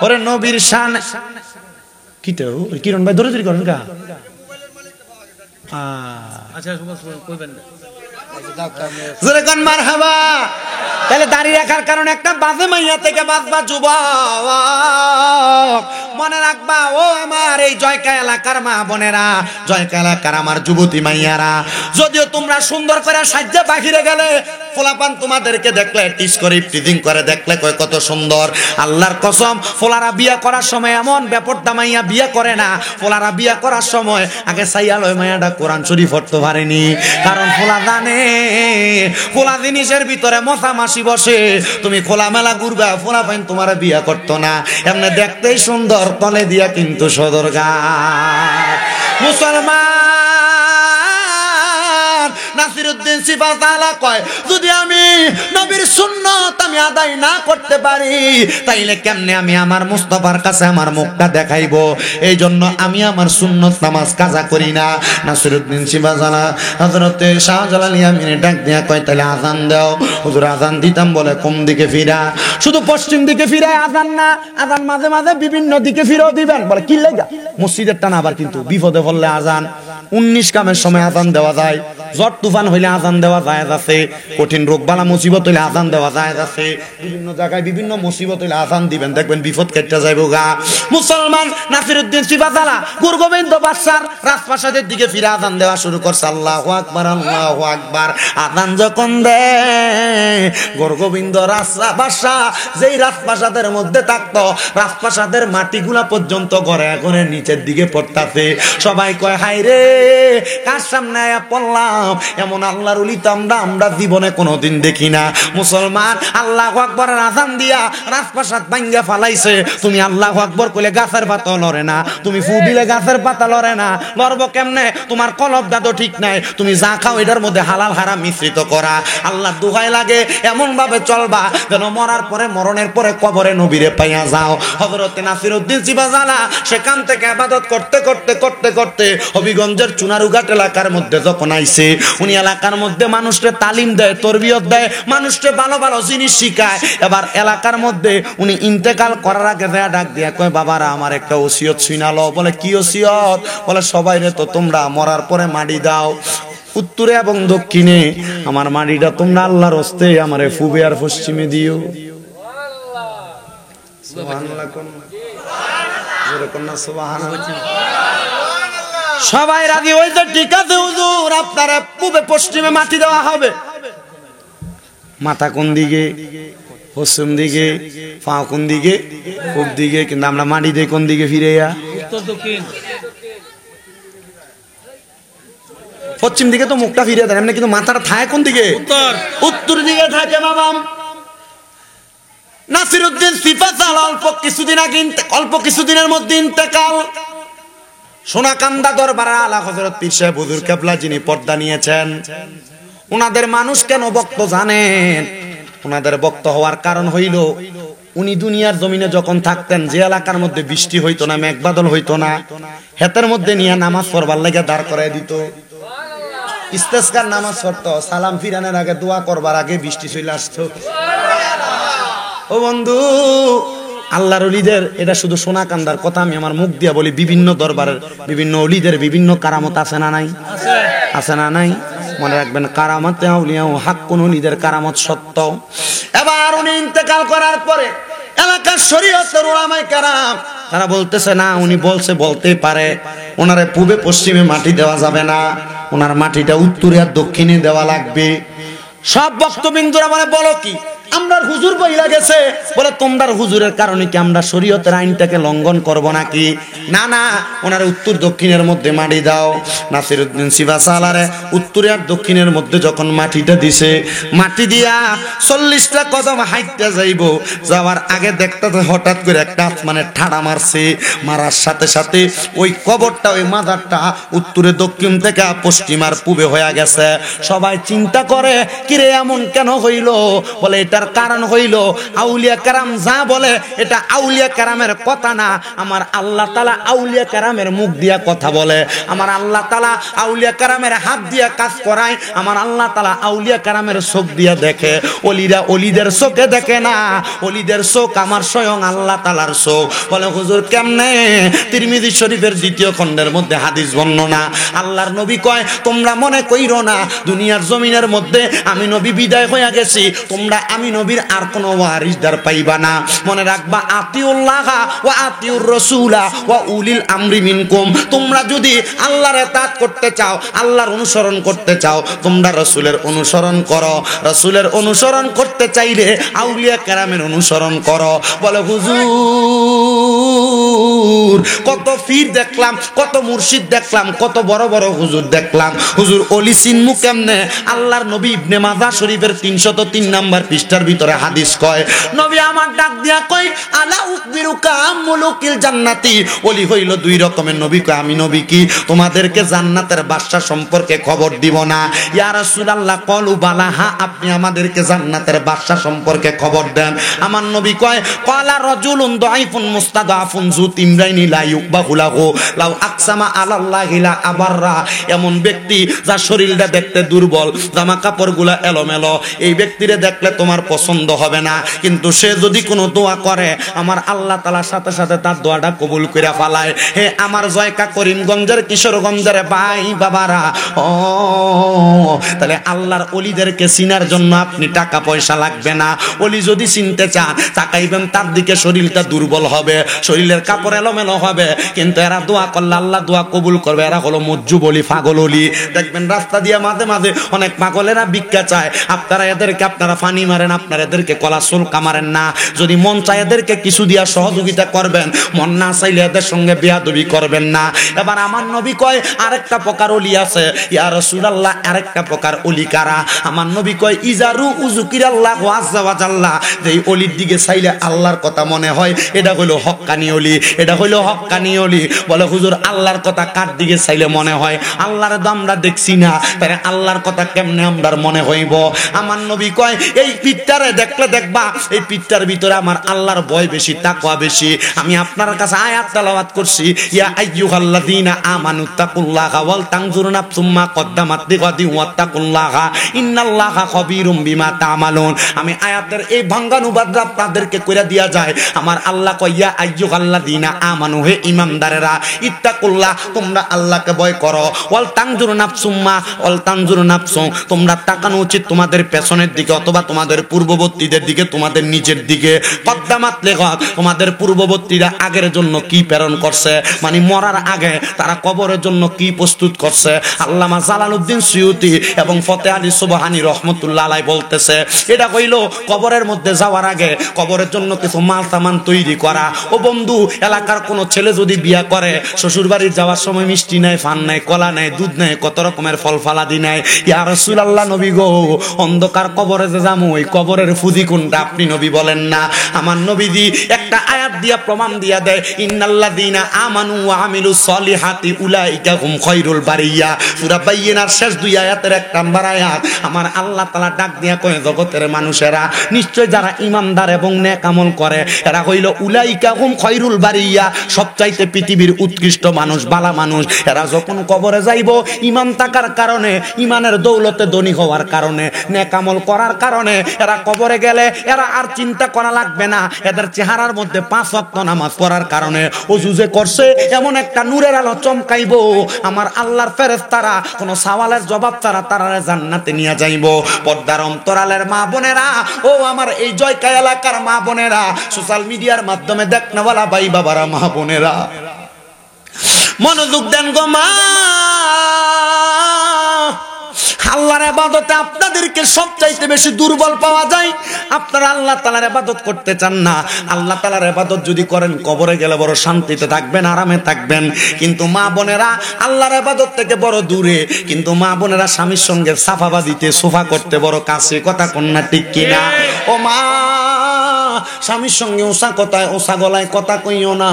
ওরে নবীর শান কি তো কিরণ ভাই ধরে ধরে করেন গা। আচ্ছা কইবেন না, যেরকম মারহাবা। তাহলে দাড়ি রাখার কারণে একটা বাজে মাইয়া থেকে বাঁচবা যুবক। মনে রাখবা ও আমার এই জয়কা এলাকার মা বোনেরা, জয়কা এলাকার আমার যুবতী মাইয়ারা, যদিও তোমরা সুন্দর করে সাজ্জা বাহিরে গেলে ফোলাপান তোমাদেরকে দেখলে টিস করে টিজিং করে দেখলে কয় কত সুন্দর। আল্লাহর কসম ফোলারা বিয়া করার সময় এমন ব্যাপারটা মাইয়া বিয়া করে না। ফোলারা বিয়া করার সময় আগে সাইয়ালয় মাইয়াটা কোরআন শরীফ পড়তে পারেনি, কারণ ফোলা জানে খোলা জিনিসের ভিতরে মশা মাসি বসে। তুমি খোলা মেলা ঘুরবা, ফোলা পাইন তোমার বিয়া করতো না। এমনি দেখতেই সুন্দর, তলে দিয়া কিন্তু সদরগার। মুসলমান নাসিরউদ্দিন সিফাতালা কয় যদি আমি নবীর সুন্নাত আমি আদায় না করতে পারি তাইলে কেমনে আমি আমার মুস্তাফার কাছে আমার মুখটা দেখাইবো? এই জন্য আমি আমার সুন্নত নামাজ কাজা করি না। নাসিরউদ্দিন সিফাতালা হযরতে শাহজালাল ইয়ামিনী ডাক দিয়া কয় তাইলে আযান দাও। হুজুর আযান দিতাম বলে কোন দিকে ফিরা? শুধু পশ্চিম দিকে ফিরায় আযান না, আযান মাঝে মাঝে বিভিন্ন দিকে ফিরেও দিবেন। বলে কি লাগা মসজিদের টানা আবার কিন্তু বিপদে পড়লে আযান 19 কামের সময় আযান দেওয়া যায়, ঝড় তুফান হইলে আযান দেওয়া যায় আছে, কঠিন রোগবালা মুসিবত হইলে আযান দেওয়া যায় আছে, বিভিন্ন জায়গায় বিভিন্ন মুসিবত হইলে আযান দিবেন, দেখবেন বিপদ কেটে যাইবো গা। মুসলমান নাসিরউদ্দিন সিফাতালা গুরগোবিন্দ বাদশার রাজপ্রাসাদের দিকে ফিরে আযান দেওয়া শুরু করছে। আল্লাহু আকবার, আল্লাহু আকবার। আযান যখন দেয় গুরগোবিন্দ বাদশা যেই রাজপ্রাসাদের মধ্যে থাকতো, রাজপ্রাসাদের মাটিগুলা পর্যন্ত ঘরে ঘরে নিচের দিকে পড়তাছে। সবাই কয় হায় রে, কার সামনে আয়া পড়লাম? এমন আল্লাহর ওলি তো আমরা জীবনে কোনোদিন দেখি না। মুসলমান আল্লাহু আকবারের আযান দিয়া রাজপ্রাসাদ ভাঙ্গা ফালাইছে। তুমি আল্লাহু আকবার কইলে গাছের পাতা লড়ে না, তুমি ফু দিলে গাছের পাতা লড়ে না। লড়বো কেমনে? তোমার কলবটা তো ঠিক নাই। তুমি যা খাও এটার মধ্যে হালাল হারাম মিশ্রিত করা। আল্লাহ দোহাই লাগে এমন ভাবে চলবা যেন মরার পরে মরণের পরে কবরে নবীরে পাইয়া যাও। হযরতে নাসিরউদ্দিন সিফাতালা সেখান থেকে ইবাদত করতে করতে করতে করতে হবিগঞ্জের চুনারুঘাট এলাকার মধ্যে যখন আইছে, উনি এলাকার মধ্যে মানুষকে তালিম দেয়, তরবিয়ত দেয়, মানুষকে ভালো ভালো জিনিস শিখায়। এবার এলাকার মধ্যে উনি ইন্তেকাল করার আগে ডাক দিয়া কয় বাবারা আমার একটা ওসিয়ত শুনালো। বলে কি ওসিয়ত? বলে সবাইরে তো তোমরা মরার পরে মাটি দাও, উত্তরে এবং দক্ষিণে আমার মাটিটা তোমরা আল্লাহর হস্তে আমারে পূবে আর পশ্চিমে দিও। সুবহানাল্লাহ কোন জোরে কোন না সুবহানাল্লাহ। সবাই রাজি হইছে, ঠিক আছে হুজুর আপনারা পূবে পশ্চিমে মাটি দেওয়া হবে। মাথা কোন দিকে? পশ্চিম দিকে। পা কোন দিকে? পূব দিকে। কিন্তু আমরা মাটি দিয়ে কোন দিকে ফিরে? উত্তর দক্ষিণ। পশ্চিম দিকে তো মুখটা ফিরে দেন, এমনি কিন্তু মাথাটা থাকে কোন দিকে? উত্তর। উত্তর দিকে থাকে বাবা। নাসিরউদ্দিন সিফাসাল অল্প কিছুদিনের মধ্যে ইন্তেকাল। সোনাকান্দা দরবারে আলা হযরত পীর সাহেব হুজুর কেবলা যিনি পর্দা নিয়েছেন, ওনাদের মানুষ কেন ভক্ত জানেন? ওনাদের ভক্ত হওয়ার কারণ হইল উনি দুনিয়ার জমিনে যখন থাকতেন, যে এলাকার মধ্যে বৃষ্টি হইতো না, মেঘবাদল হইতো না, হেতের মধ্যে নিয়ে নামাজ পড়বার লাগে দাঁড় করাই দিত। ইস্তেসকার নামাজ পড়তো, সালাম ফিরানোর আগে দোয়া করবার আগে বৃষ্টি চলে আসতো। ও বন্ধু, আল্লাহর ওলিদের, এটা শুধু সোনাকান্দার কথা আমি আমার মুখ দিয়া বলি, বিভিন্ন দরবারের বিভিন্ন ওলিদের বিভিন্ন কারামত আছে না নাই? আছে না নাই? মনে রাখবেন, কারামতে আউলিয়া ও হাক্কুন, ওলিদের কারামত সত্য। এবার উনি ইন্তেকাল করার পরে এলাকার শরীয়তের উলামায়ে কেরাম তারা বলতেছে না, উনি বলতেই পারে ওনারে পূবে পশ্চিমে মাটি দেওয়া যাবে না, ওনার মাটিটা উত্তরে আর দক্ষিণে দেওয়া লাগবে। সব বক্তবিন্দুরা মানে বলো কি, আমরা হুজুর বইলা গেছে, বলে তোমরা হুজুরের কারণে কি আমরা শরীয়তের আইনটাকে লঙ্ঘন করব নাকি? না না, ওনার উত্তর দক্ষিণের মধ্যে মাটি দাও। নাসিরউদ্দিন সিফাসালারে উত্তরে আর দক্ষিণের মধ্যে যখন মাটিটা দিছে, মাটি দিয়া 40টা কদম হাইটটা যাইব, যাওয়ার আগে দেখতে হঠাৎ করে একটা আসমানে ঠাড়া মারছে, মারার সাথে সাথে ওই কবরটা, ওই মাজারটা উত্তরে দক্ষিণ থেকে পশ্চিম আর পূবে হয়ে গেছে। সবাই চিন্তা করে, কিরে এমন কেন হইল? বলে এটার কারণ হইল আউলিয়া কেরাম যা বলে এটা আউলিয়া কেরামের কথা না, আমার আল্লাহ তাআলা আউলিয়া কেরামের মুখ দিয়া কথা বলে, আমার আল্লাহ তাআলা আউলিয়া কেরামের হাত দিয়া কাজ করায়, আমার আল্লাহ তাআলা আউলিয়া কেরামের চোখ দিয়া দেখে। ওলিরা ওলিদের চোখে দেখে না, ওলিদের চোখ আমার স্বয়ং আল্লাহ তাআলার চোখ। বলে হুজুর কেমনে? তিরমিজি শরীফের 2য় খণ্ডের মধ্যে হাদিস বর্ণনা, আল্লাহর নবী কয়, তোমরা মনে কইরো না দুনিয়ার জমিনের মধ্যে আমি নবী বিদায় হইয়া গেছি, তোমরা আমি নবীর আর কোন ওয়ারিসদার পাইবা না। মনে রাখবা, আতিউল্লাহ ওয়া আতিউর রাসূলা ওয়া উলিল আমরি মিনকুম। তোমরা যদি আল্লাহর ইতাআত করতে চাও, আল্লাহর অনুসরণ করতে চাও, তোমরা রাসূলের অনুসরণ করো। রাসূলের অনুসরণ করতে চাইলে আউলিয়া কেরামের অনুসরণ করো। বলে হুজুর কত পীর দেখলাম, কত মুর্শিদ দেখলাম, কত বড় বড় হুজুর দেখলাম, হুজুর ওলি চিনমু কেমনে? আল্লাহর নবী ইবনে মাজাহ শরীফের 303 নাম্বার পৃষ্ঠার ভিতরে হাদিস কয়, নবী আমার ডাক দিয়া কয়, আলা উকবিরুকা মুলুকিল জান্নাতি। ওলি হইল 2 রকমের। নবী কয়, আমি নবী কি তোমাদেরকে জান্নাতের বাদশা সম্পর্কে খবর দিব না? ইয়া রাসূলুল্লাহ ক্বালু বালা, হ্যাঁ আপনি আমাদেরকে জান্নাতের বাদশা সম্পর্কে খবর দেন। আমার নবী কয়, ক্বালা রাজুলুন দাঈফুন মুস্তাদাফুন যু তিমরাইনি লা ইউকবাহু লাহু লাউ আকসামা আলাল্লাহি লা আবাররা। এমন ব্যক্তি যার শরীরটা দেখতে দুর্বল, জামা কাপড়গুলা এলোমেলো, এই ব্যক্তিরে দেখলে তোমার পছন্দ হবে না, কিন্তু সে যদি কোনো দোয়া করে আমার আল্লাহ তাআলার সাথে সাথে তার দোয়াটা কবুল করে ফেলায়। হে আমার জয়কা করিমগঞ্জের কিশোরগঞ্জের ভাই বাবারা, ও তাহলে আল্লাহর ওলিদেরকে চিনার জন্য আপনি টাকা পয়সা লাগবে না। ওলি যদি চিনতে চান, তাকাইবেন তার দিকে, শরীরটা দুর্বল হবে, শরীরের কাপড় এলোমেলো হবে, কিন্তু এরা দোয়া করলে আল্লাহ দোয়া কবুল করবে। এরা হলো মজ্জু বলি, পাগল ওলি। দেখবেন রাস্তা দিয়ে মাঝে মাঝে অনেক পাগলেরা ভিক্ষা চায়, আপনারা এদেরকে আপনারা ফানি মারেন, আপনারা এদেরকে কলা শুল্কা মারেন না। যদি মন চায় এদেরকে কিছু দিয়া সহযোগিতা করবেন, মন না চাইলে এদের সঙ্গে বেয়াদবি করবেন না। এবার আমার নবী কয়, আরেকটা প্রকার ওলি আছে। ইয়া রাসূলুল্লাহ, আরেকটা প্রকার ওলি কারা? আমার নবী কয়, ইজারু উযুকিরাল্লাহু আযজা ওয়া জাল্লা। যেই ওলির দিকে চাইলে আল্লাহর কথা মনে হয়, এটা হলো হক্কানি ওলি, এটা হলো হক্কানি ওলি। বলে হুজুর আল্লাহর কথা কার দিকে চাইলে মনে হয়? আল্লাহর তো আমরা দেখছি না, তাহলে আল্লাহর কথা কেমনে আমরার মনে হইব? আমার নবী কয়, এই পিঠটারে দেখলে দেখবা এই পিঠটার ভিতরে আমার আল্লাহর ভয় বেশি, তাকওয়া বেশি। আমি আপনার কাছে আয়াত তেলাওয়াত করছি, ইয়া আইয়ুহাল্লাযীনা আমানু তাকুল্লাহা ওয়াল তানজুর নাফসুম মা কদ্দামাত লিগাদিন ওয়াত্তাকুল্লাহা ইন্নাল্লাহা খাবীরুম বিমা তা'মালুন। আমি আয়াতের এই ভাঙ্গানুবাদ আপনাদেরকে কইরা দিয়া যায়। আমার আল্লাহ কয়, ইয়া আইয়ুহাল্লাযীনা আমানু, হে ঈমানদারেরা, ইত্তাকুল্লাহ, তোমরা আল্লাহকে ভয় করো, ওয়াল তানজুর নাফসুম মা, ওয়াল তানজুর নাফসুম, তোমরা তাকানো উচিত তোমাদের পেছনের দিকে অথবা তোমাদের পূর্ববর্তীদের দিকে, তোমাদের নিচের দিকে। কদ্দামাত লিগাদ, তোমাদের পূর্ববর্তীরা আগের জন্য কি প্রেরণ করছে, মানে মরার আগে তারা কবরের জন্য কি প্রস্তুত করছে। আল্লামা জালালউদ্দিন সুয়ুতি এবং ফতে আলী সুবহানী রহমতুল্লাহ আলাইহি বলতেছে, এটা হইল কবরের মধ্যে যাওয়ার আগে কবরের জন্য কিছু মাল সামান তৈরি করা। ও বন্ধু, এলাকা এলাকার কোন ছেলে যদি বিয়া করে শ্বশুর বাড়ি যাওয়ার সময় মিষ্টি নেয়, ফান নেয়, কলা নেয়, দুধ নেয়, কত রকমের ফল ফালাদি নেয়। ইয়া রাসূলুল্লাহ নবী গো, অন্ধকার কবরে যে যামু ওই কবরের ফুদি কোনটা আপনি নবী বলেন না। আমার নবীজি একটা আয়াত দিয়া প্রমাণ দিয়া দেয়, ইন্নাল্লাযীনা আমানু ওয়া আমিলুস সলিহাতি উলাইকা হুম খায়রুল বারিয়া। সূরা বাইয়িনার শেষ দুই আয়াতের এক নাম্বার আয়াত আমার আল্লাহ তাআলা ডাক দিয়া কয়, জগতের মানুষেরা নিশ্চয় যারা ঈমানদার এবং নেক আমল করে এরা হইল উলাইকা হুম খায়রুল বারিয়া, সবচাইতে পৃথিবীর উৎকৃষ্ট মানুষ, বালা মানুষ। এরা যখন কবরে যাইব ঈমান থাকার কারণে, ঈমানের দৌলতে ধনী হওয়ার কারণে, নেক আমল করার কারণে এরা কবরে গেলে এরা আর চিন্তা করা লাগবে না। এদের চেহারার মধ্যে 5 ওয়াক্ত নামাজ পড়ার কারণে ওযু যে করছে এমন একটা নূরের আলো চমকাইবো, আমার আল্লাহর ফেরেশতারা কোনো সওয়ালের জবাব ছাড়া তারা জান্নাতে নিয়ে যাইব। পর্দার অন্তরালের মা বোনেরা, ও আমার এই জয়কা এলাকার মা বোনেরা, সোশ্যাল মিডিয়ার মাধ্যমে দেখনেওয়ালা ভাই বাবারা, মা বোনেরা মনোযোগ দেন গো মা। আল্লাহর ইবাদতে আপনাদেরকে সবচাইতে বেশি দুর্বল পাওয়া যায়। আপনারা আল্লাহ তাআলার ইবাদত করতে চান না। আল্লাহ তাআলার ইবাদত যদি করেন কবরে গেলে বড় শান্তিতে থাকবেন, আরামে থাকবেন। কিন্তু মা বোনেরা আল্লাহর ইবাদত থেকে বড় দূরে, কিন্তু মা বোনেরা স্বামীর সঙ্গে সাফাবাদিতে সোফা করতে বড় কাছে। কথা কন্যা ঠিক কিনা? ও মা, স্বামীর সঙ্গে উঁচা কথায় উঁচা গলায় কথা কইও না।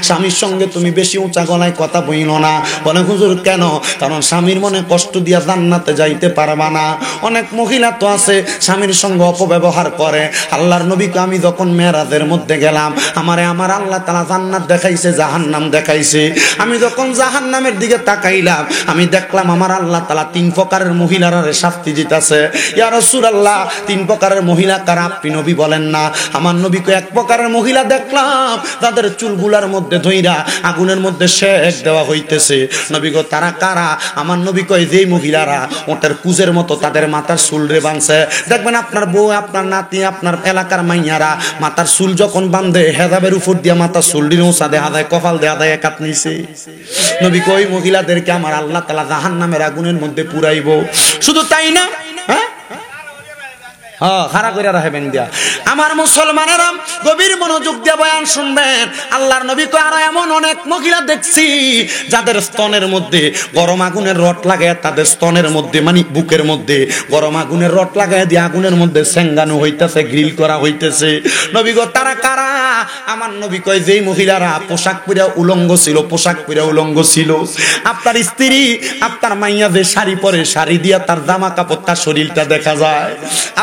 স্বামীর সঙ্গে তুমি বেশি উঁচা গলায় কথা বইল না। বলে হুজুর কেন? কারণ স্বামীর মনে কষ্ট দিয়া জান্নাতে যাইতে পারবা না। অনেক মহিলা তো আছে স্বামীর সঙ্গে অপব্যবহার করে। আল্লাহর নবীকে আমি যখন মেরাজের মধ্যে গেলাম, আমারে আমার আল্লাহ তাআলা জান্নাত দেখাইছে, জাহান্নাম দেখাইছে। আমি যখন জাহান্নামের দিকে তাকাইলাম, আমি দেখলাম আমার আল্লাহ তাআলা 3 প্রকারের মহিলারা শাস্তি দিতেছে। ইয়া রাসূলুল্লাহ, 3 প্রকারের মহিলা কারা আপনি নবী বলেন না? আমার নবীকে 1 প্রকারের মহিলা দেখলাম, তাদের চুলগুলার মধ্যে ধইরা আগুনের মধ্যে শেক দেওয়া হইতেছে। নবী গো, তারা কারা? আমার নবী কয়, যেই মহিলারা ওটার কুজের মতো তাদের মাথার চুল রে বাঁধছে। দেখবেন আপনার বউ, আপনার নাতি, আপনার এলাকার মাইয়ারা মাথার চুল যখন বাঁধে, হেজাবের উপর দিয়া মাথার চুল দিয়ে উঁচা দেখা যায়, কপাল দেয়া যায় একাত নিছে। নবী কয়, ওই মহিলাদেরকে আমার আল্লাহ তাআলা জাহান্নামের আগুনের মধ্যে পুরাইব। শুধু তাই না, হ্যাঁ খাড়া করে রাখবেন দিয়া। আমার মুসলমানেরা গভীর মনোযোগ দিয়ে বয়ান শুনবেন। আল্লাহর নবী কয়, আর এমন অনেক মহিলা দেখছি যাদের স্তনের মধ্যে গরম আগুনের রড লাগায়, তাদের স্তনের মধ্যে মানে বুকের মধ্যে গরম আগুনের রড লাগায় দিয়ে আগুনের মধ্যে সেঙ্গানো হইতেছে, গ্রিল করা হইতেছে। নবী গো, তারা কারা? আমার নবী কয়, যেই মহিলারা পোশাক পরে উলঙ্গ ছিল, পোশাক পরে উলঙ্গ ছিল। আপনার স্ত্রী, আপনার মাইয়া যে শাড়ি পরে, শাড়ি দিয়া তার জামা কাপড়, তার শরীরটা দেখা যায়।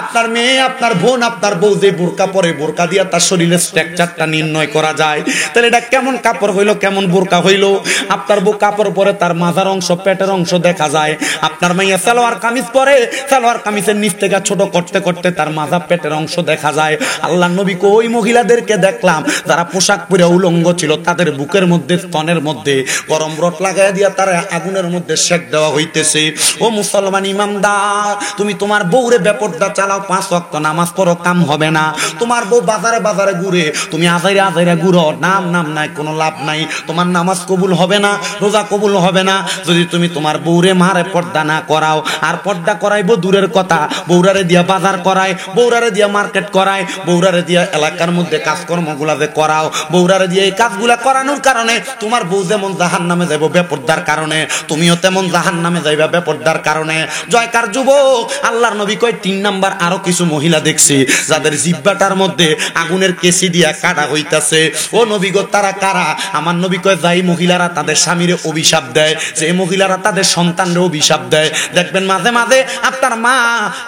আপনার মেয়ে, আপনার বোন, আপনার বউ যে বোরকা পরে, বোরকা দিয়া তার শরীরের স্ট্রাকচারটা নির্ণয় করা যায়। তাহলে এটা কেমন কাপড় হইলো, কেমন বোরকা হইলো? আপনার বউ কাপড় পরে, তার মাথার অংশ, পেটের অংশ দেখা যায়। আপনার মাইয়া সালোয়ার কামিজ পরে, সালোয়ার কামিজের নিচ থেকে ছোট করতে করতে তার মাথা, পেটের অংশ দেখা যায়। আল্লাহর নবী কই, ওই মহিলাদেরকে দেখলাম যারা পোশাক পরে উলঙ্গ ছিল, তাদের বুকের মধ্যে, স্তনের মধ্যে গরম রড লাগাই দিয়া তার আগুনের মধ্যে সেক দেওয়া হইতেছে। ও মুসলমান ইমানদার, তুমি তোমার বউরে বেপরদা চালাও, 5 ওয়াক্ত নামাজ পড়ো, কাম হবে না। তোমার বউ বাজারে বাজারে ঘুরে, তুমি আজাইরে আজাইরে ঘুরো, নাম নাই, কোনো লাভ নাই। তোমার নামাজ কবুল হবে না, রোজা কবুল হবে না, যদি তুমি তোমার বউরে মারে পর্দা না করাও। আর পর্দা করাইবো দূরের কথা, বউরারে দিয়া বাজার করায়, বউরারে দিয়া মার্কেট করায়, বউরারে দিয়া এলাকার মধ্যে কাজকর্মগুলা যে করাও, বউরারে দিয়ে এই কাজগুলা করানোর কারণে তোমার বউ যেমন জাহান্নামে যাইব বেপরদার কারণে, তুমিও তেমন জাহান্নামে যাইবা বেপরদার কারণে। জয়কার যুবক, আল্লাহর নবী কয়, 3 নাম্বার আরো কিছু মহিলা দেখছি যাদের জিহ্বাটার মধ্যে আগুনের কেসি দিয়া কাটা হইতাছে। ও নবী গো, তারা কারা? আমার নবী কয়, যাই মহিলারা তাদের স্বামীরে অভিশাপ দেয়, যে মহিলারা তাদের সন্তানরে অভিশাপ দেয়। দেখবেন মাঝে মাঝে আপনার মা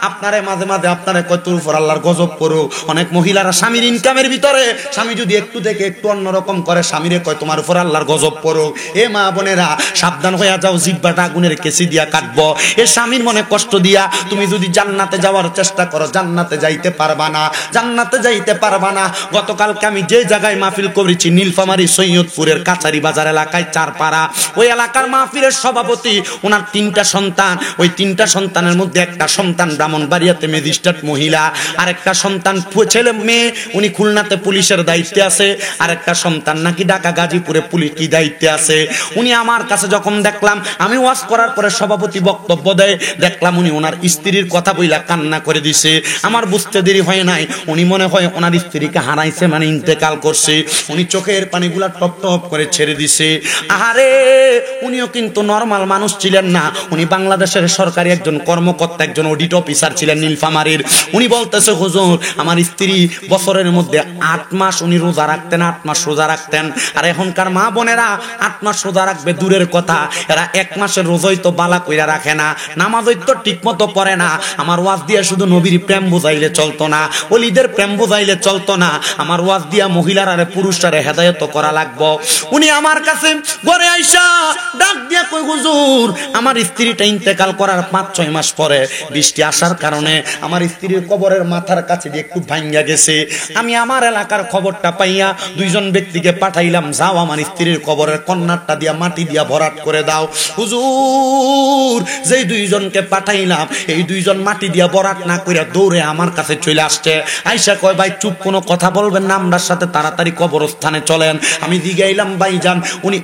আপনারে মাঝে মাঝে আপনারে কয়, তোর উপর আল্লাহর গজব পড়ুক। অনেক মহিলারা স্বামীর ইনকামের ভিতরে স্বামী যদি একটু দেখে একটু অন্যরকম করে, স্বামীরে কয় তোমার উপর আল্লাহর গজব পড়ুক। এ মা বোনেরা, সাবধান হইয়া যাও, জিহ্বাটা আগুনের কেসি দিয়া কাটবো। এ স্বামীর মনে কষ্ট দিয়া তুমি যদি জান্নাতে যাওয়ার চেষ্টা করো, জান্নাতে যাইতে পারবা না, জান্নাতে যাইতে পারবা না। গতকালকে আমি যে জায়গায় মাহফিল করেছি, নীলফামারী সৈয়দপুরের কাছারি বাজার এলাকায়, চারপাড়া, ওই এলাকার মাহফিলের সভাপতি, ওনার 3টা সন্তান। ওই 3টা সন্তানের মধ্যে একটা সন্তান ব্রাহ্মণবাড়িয়াতে ম্যাজিস্ট্রেট মহিলা, আর একটা সন্তান ছেলে মেয়ে উনি খুলনাতে পুলিশের দায়িত্বে আছে, আর একটা সন্তান নাকি ঢাকা গাজীপুরে পুলিশ কি দায়িত্বে আছে। উনি আমার কাছে যখন দেখলাম আমি ওয়াজ করার পরে সভাপতি বক্তব্য দেয়, দেখলাম উনি ওনার স্ত্রীর কথা বইলা কান্না করে দিছে। আমার বুঝতে দেরি হয় নাই, উনি মনে হয় ওনার স্ত্রীকে হারাইছে, মানে ইন্তেকাল করছে। উনি চোখের পানিগুলা টপ টপ করে ছেড়ে দিছে। আরে উনিও কিন্তু নরমাল মানুষ ছিলেন না, উনি বাংলাদেশের সরকারি একজন কর্মকর্তা, একজন অডিট অফিসার ছিলেন নীলফামারীর। উনি বলতেছে, হুজুর আমার স্ত্রী বছরের মধ্যে 8 মাস উনি রোজা রাখতেন, 8 মাস রোজা রাখতেন। আর এখনকার মা বোনেরা 8 মাস রোজা রাখবে দূরের কথা, এরা 1 মাসের রোজাই তো বালা কইরা রাখে না, নামাজই তো ঠিক মতো পড়ে না। আমার ওয়াজ দিয়া শুধু নবীর প্রেম বুঝাইলে চলতো না, ওলিদের প্রেম বুঝাইলে চলতো না, আমার ওয়াজ দিয়া মহিলারা পুরুষরা হেদায়েত করা লাগবো। উনি আমার কাছে ঘরে আইসা ডাক দিয়া কই, হুজুর আমার স্ত্রীটা ইন্তেকাল করার 5-6 মাস পরে বৃষ্টি আসার কারণে আমার স্ত্রীর কবরের মাথার কাছে দিয়ে একটু ভাঙ্গা গেছে। আমি আমার এলাকার খবরটা পাইয়া 2জন ব্যক্তিকে পাঠাইলাম, যাও আমার স্ত্রীর কবরের কন্নারটা দিয়া মাটি দিয়া ভরাট করে দাও। হুজুর যেই 2জনকে পাঠাইলাম, এই 2জন মাটি দিয়া ভরাট না কইরা দৌড়ে আমার কাছে চলে আসছে। আইসা কয়, ভাই চুপ, কোনো কথা বলবেন না, আমরার সাথে তাড়াতাড়ি কবরস্থানে চলেন। আমি জিগাইলাম, ভাইজান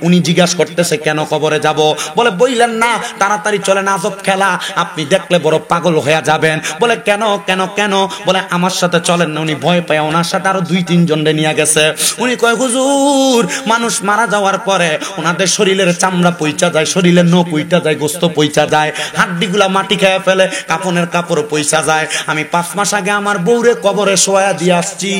উনি জিজ্ঞাসা করতেছে কেন কবরে যাব? বলে বইলেন না, তাড়াতাড়ি চলেন, আজব খেলা, আপনি দেখলে বড় পাগল হয়ে যাবেন। বলে কেন কেন কেন? বলে আমার সাথে চলেন না। উনি ভয় পায় ওনার সাথে আরো 2-3 জনরে নিয়ে গেছে। উনি কয়, হুজুর মানুষ মারা যাওয়ার পরে ওনাদের শরীরের চামড়া পইচা যায়, শরীরের নখ পইচা যায়, গোস্ত পইচা যায়, হাড্ডিগুলা মাটি খেয়ে ফেলে, কাফনের কাপড় পইচা যায়। আমি 5 মাস আগে আমার বউরে কবরে শোয়া দিয়ে আসছি,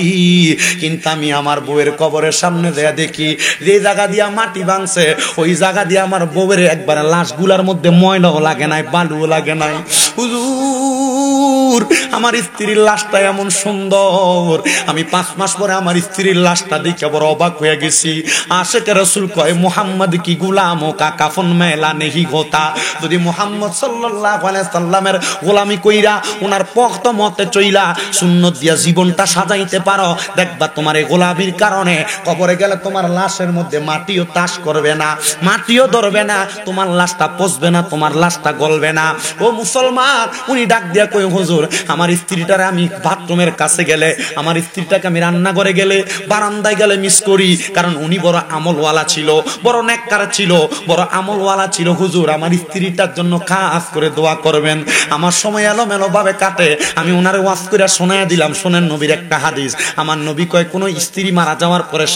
কিন্তু আমি আমার বউয়ের কবরের সামনে যেয়ে দেখি যে জায়গা দিয়া মাটি ভাঙছে, ওই জায়গা দিয়ে আমার বউয়ের একবার লাশগুলার মধ্যে ময়লাও লাগে নাই, বালুও লাগে নাই। হুজুর আমার স্ত্রীর লাশটা এমন সুন্দর, আমি 5 মাস পরে আমার স্ত্রীর লাশটা দেখে বড় অবাক হয়ে গেছি। আশিক রাসূল কয়, মুহাম্মদ কি গুলাম কা কাফন মেলা নেহি হোতা। যদি মুহাম্মদ সাল্লাল্লাহু আলাইহি সাল্লামের গোলামি কইরা ওনার পক্ত মতে চইলা সুন্নত দিয়া জীবনটা সাজাইতে পারো, দেখবা তোমার এই গোলামির কারণে কবরে গেলে তোমার লাশের মধ্যে মাটিও তাস করবে না, মাটিও ধরবে না, তোমার লাশটা পচবে না, তোমার লাশটা গলবে না। ও মুসলমান, উনি ডাক দিয়া কই, হুজুর আমার স্ত্রীটারে আমি বাথরুমের কাছে গেলে, আমার স্ত্রীটাকে আমি রান্নাঘরে গেলে, বারান্দায় গেলে মিস করি, কারণ উনি বড় আমলওয়ালা ছিল, বড় নেককার ছিল, বড় আমলওয়ালা ছিল। হুজুর আমার স্ত্রীটার জন্য খাস করে দোয়া করবেন। আমার সময় এলোমেলো ভাবে কাটে, আমি ওনারে ওয়াজ করে শোনায়া দিলাম, শোনেন নবীর একটা হাদিস। আমার নবী কয়, কোন স্ত্রী মারা যাওয়ার পরে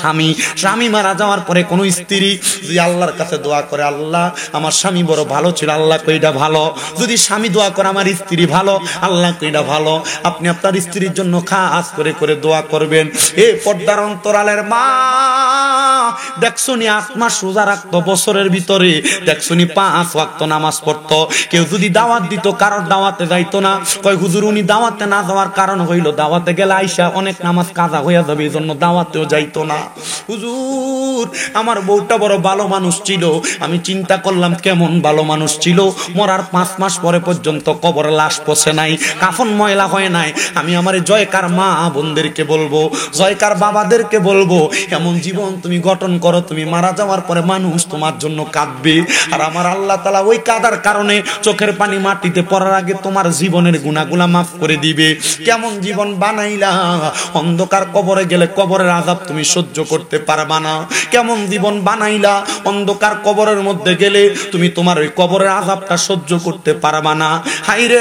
স্বামী মারা যাওয়ার পরে কোন স্ত্রী যদি আল্লাহর কাছে দোয়া করে, আল্লাহ আমার স্বামী বড় ভালো ছিল, আল্লাহ কইটা ভালো। যদি স্বামী দোয়া করে আমার স্ত্রী ভালো, আল্লাহ কইটা ভালো। আপনি আপনার স্ত্রীর জন্য খাস করে করে দোয়া করবেন। এ পর্দার অন্তরালের মা, দেখছনি 8 মাস রোজা রাখতো বছরের ভিতরে, দেখছনি 5 ওয়াক্ত নামাজ পড়তো। কেউ যদি দাওয়াত দিত, কারোর দাওয়াতে যাইতো না। কয় হুজুর উনি দাওয়াতে না যাওয়ার কারণ হইল, দাওয়াতে গেলে আইসা অনেক নামাজ কাজা হইয়া যাবে, এই জন্য দাওয়াতেও যাইতো না। হুজুর আমার বউটা বড় ভালো মানুষ ছিল। আমি চিন্তা করলাম কেমন ভালো মানুষ ছিল, মরার 5 মাস পরে পর্যন্ত কবরে লাশ পচে নাই, কাফন ময়লা হয় নাই। আমি আমার জয়কার মা বোনদেরকে বলবো, জয়কার বাবাদেরকে বলবো, এমন জীবন তুমি গঠন করো, তুমি মারা যাওয়ার পরে মানুষ তোমার জন্য কাঁদবে। আর আমার আল্লাহ তাআলা ওই কাদার কারণে চোখের পানি মাটিতে পড়ার আগে তোমার জীবনের গুনাহগুলা মাফ করে দিবে। কেমন জীবন বানাইলা, অন্ধকার কবরে গেলে কবরের আযাব তুমি সহ্য করতে পারবা না। কেমন জীবন বানাইলা, অন্ধকার কবরের মধ্যে গেলে তুমি তোমার ওই কবরের আযাবটা সহ্য করতে পারবা না। হাইরে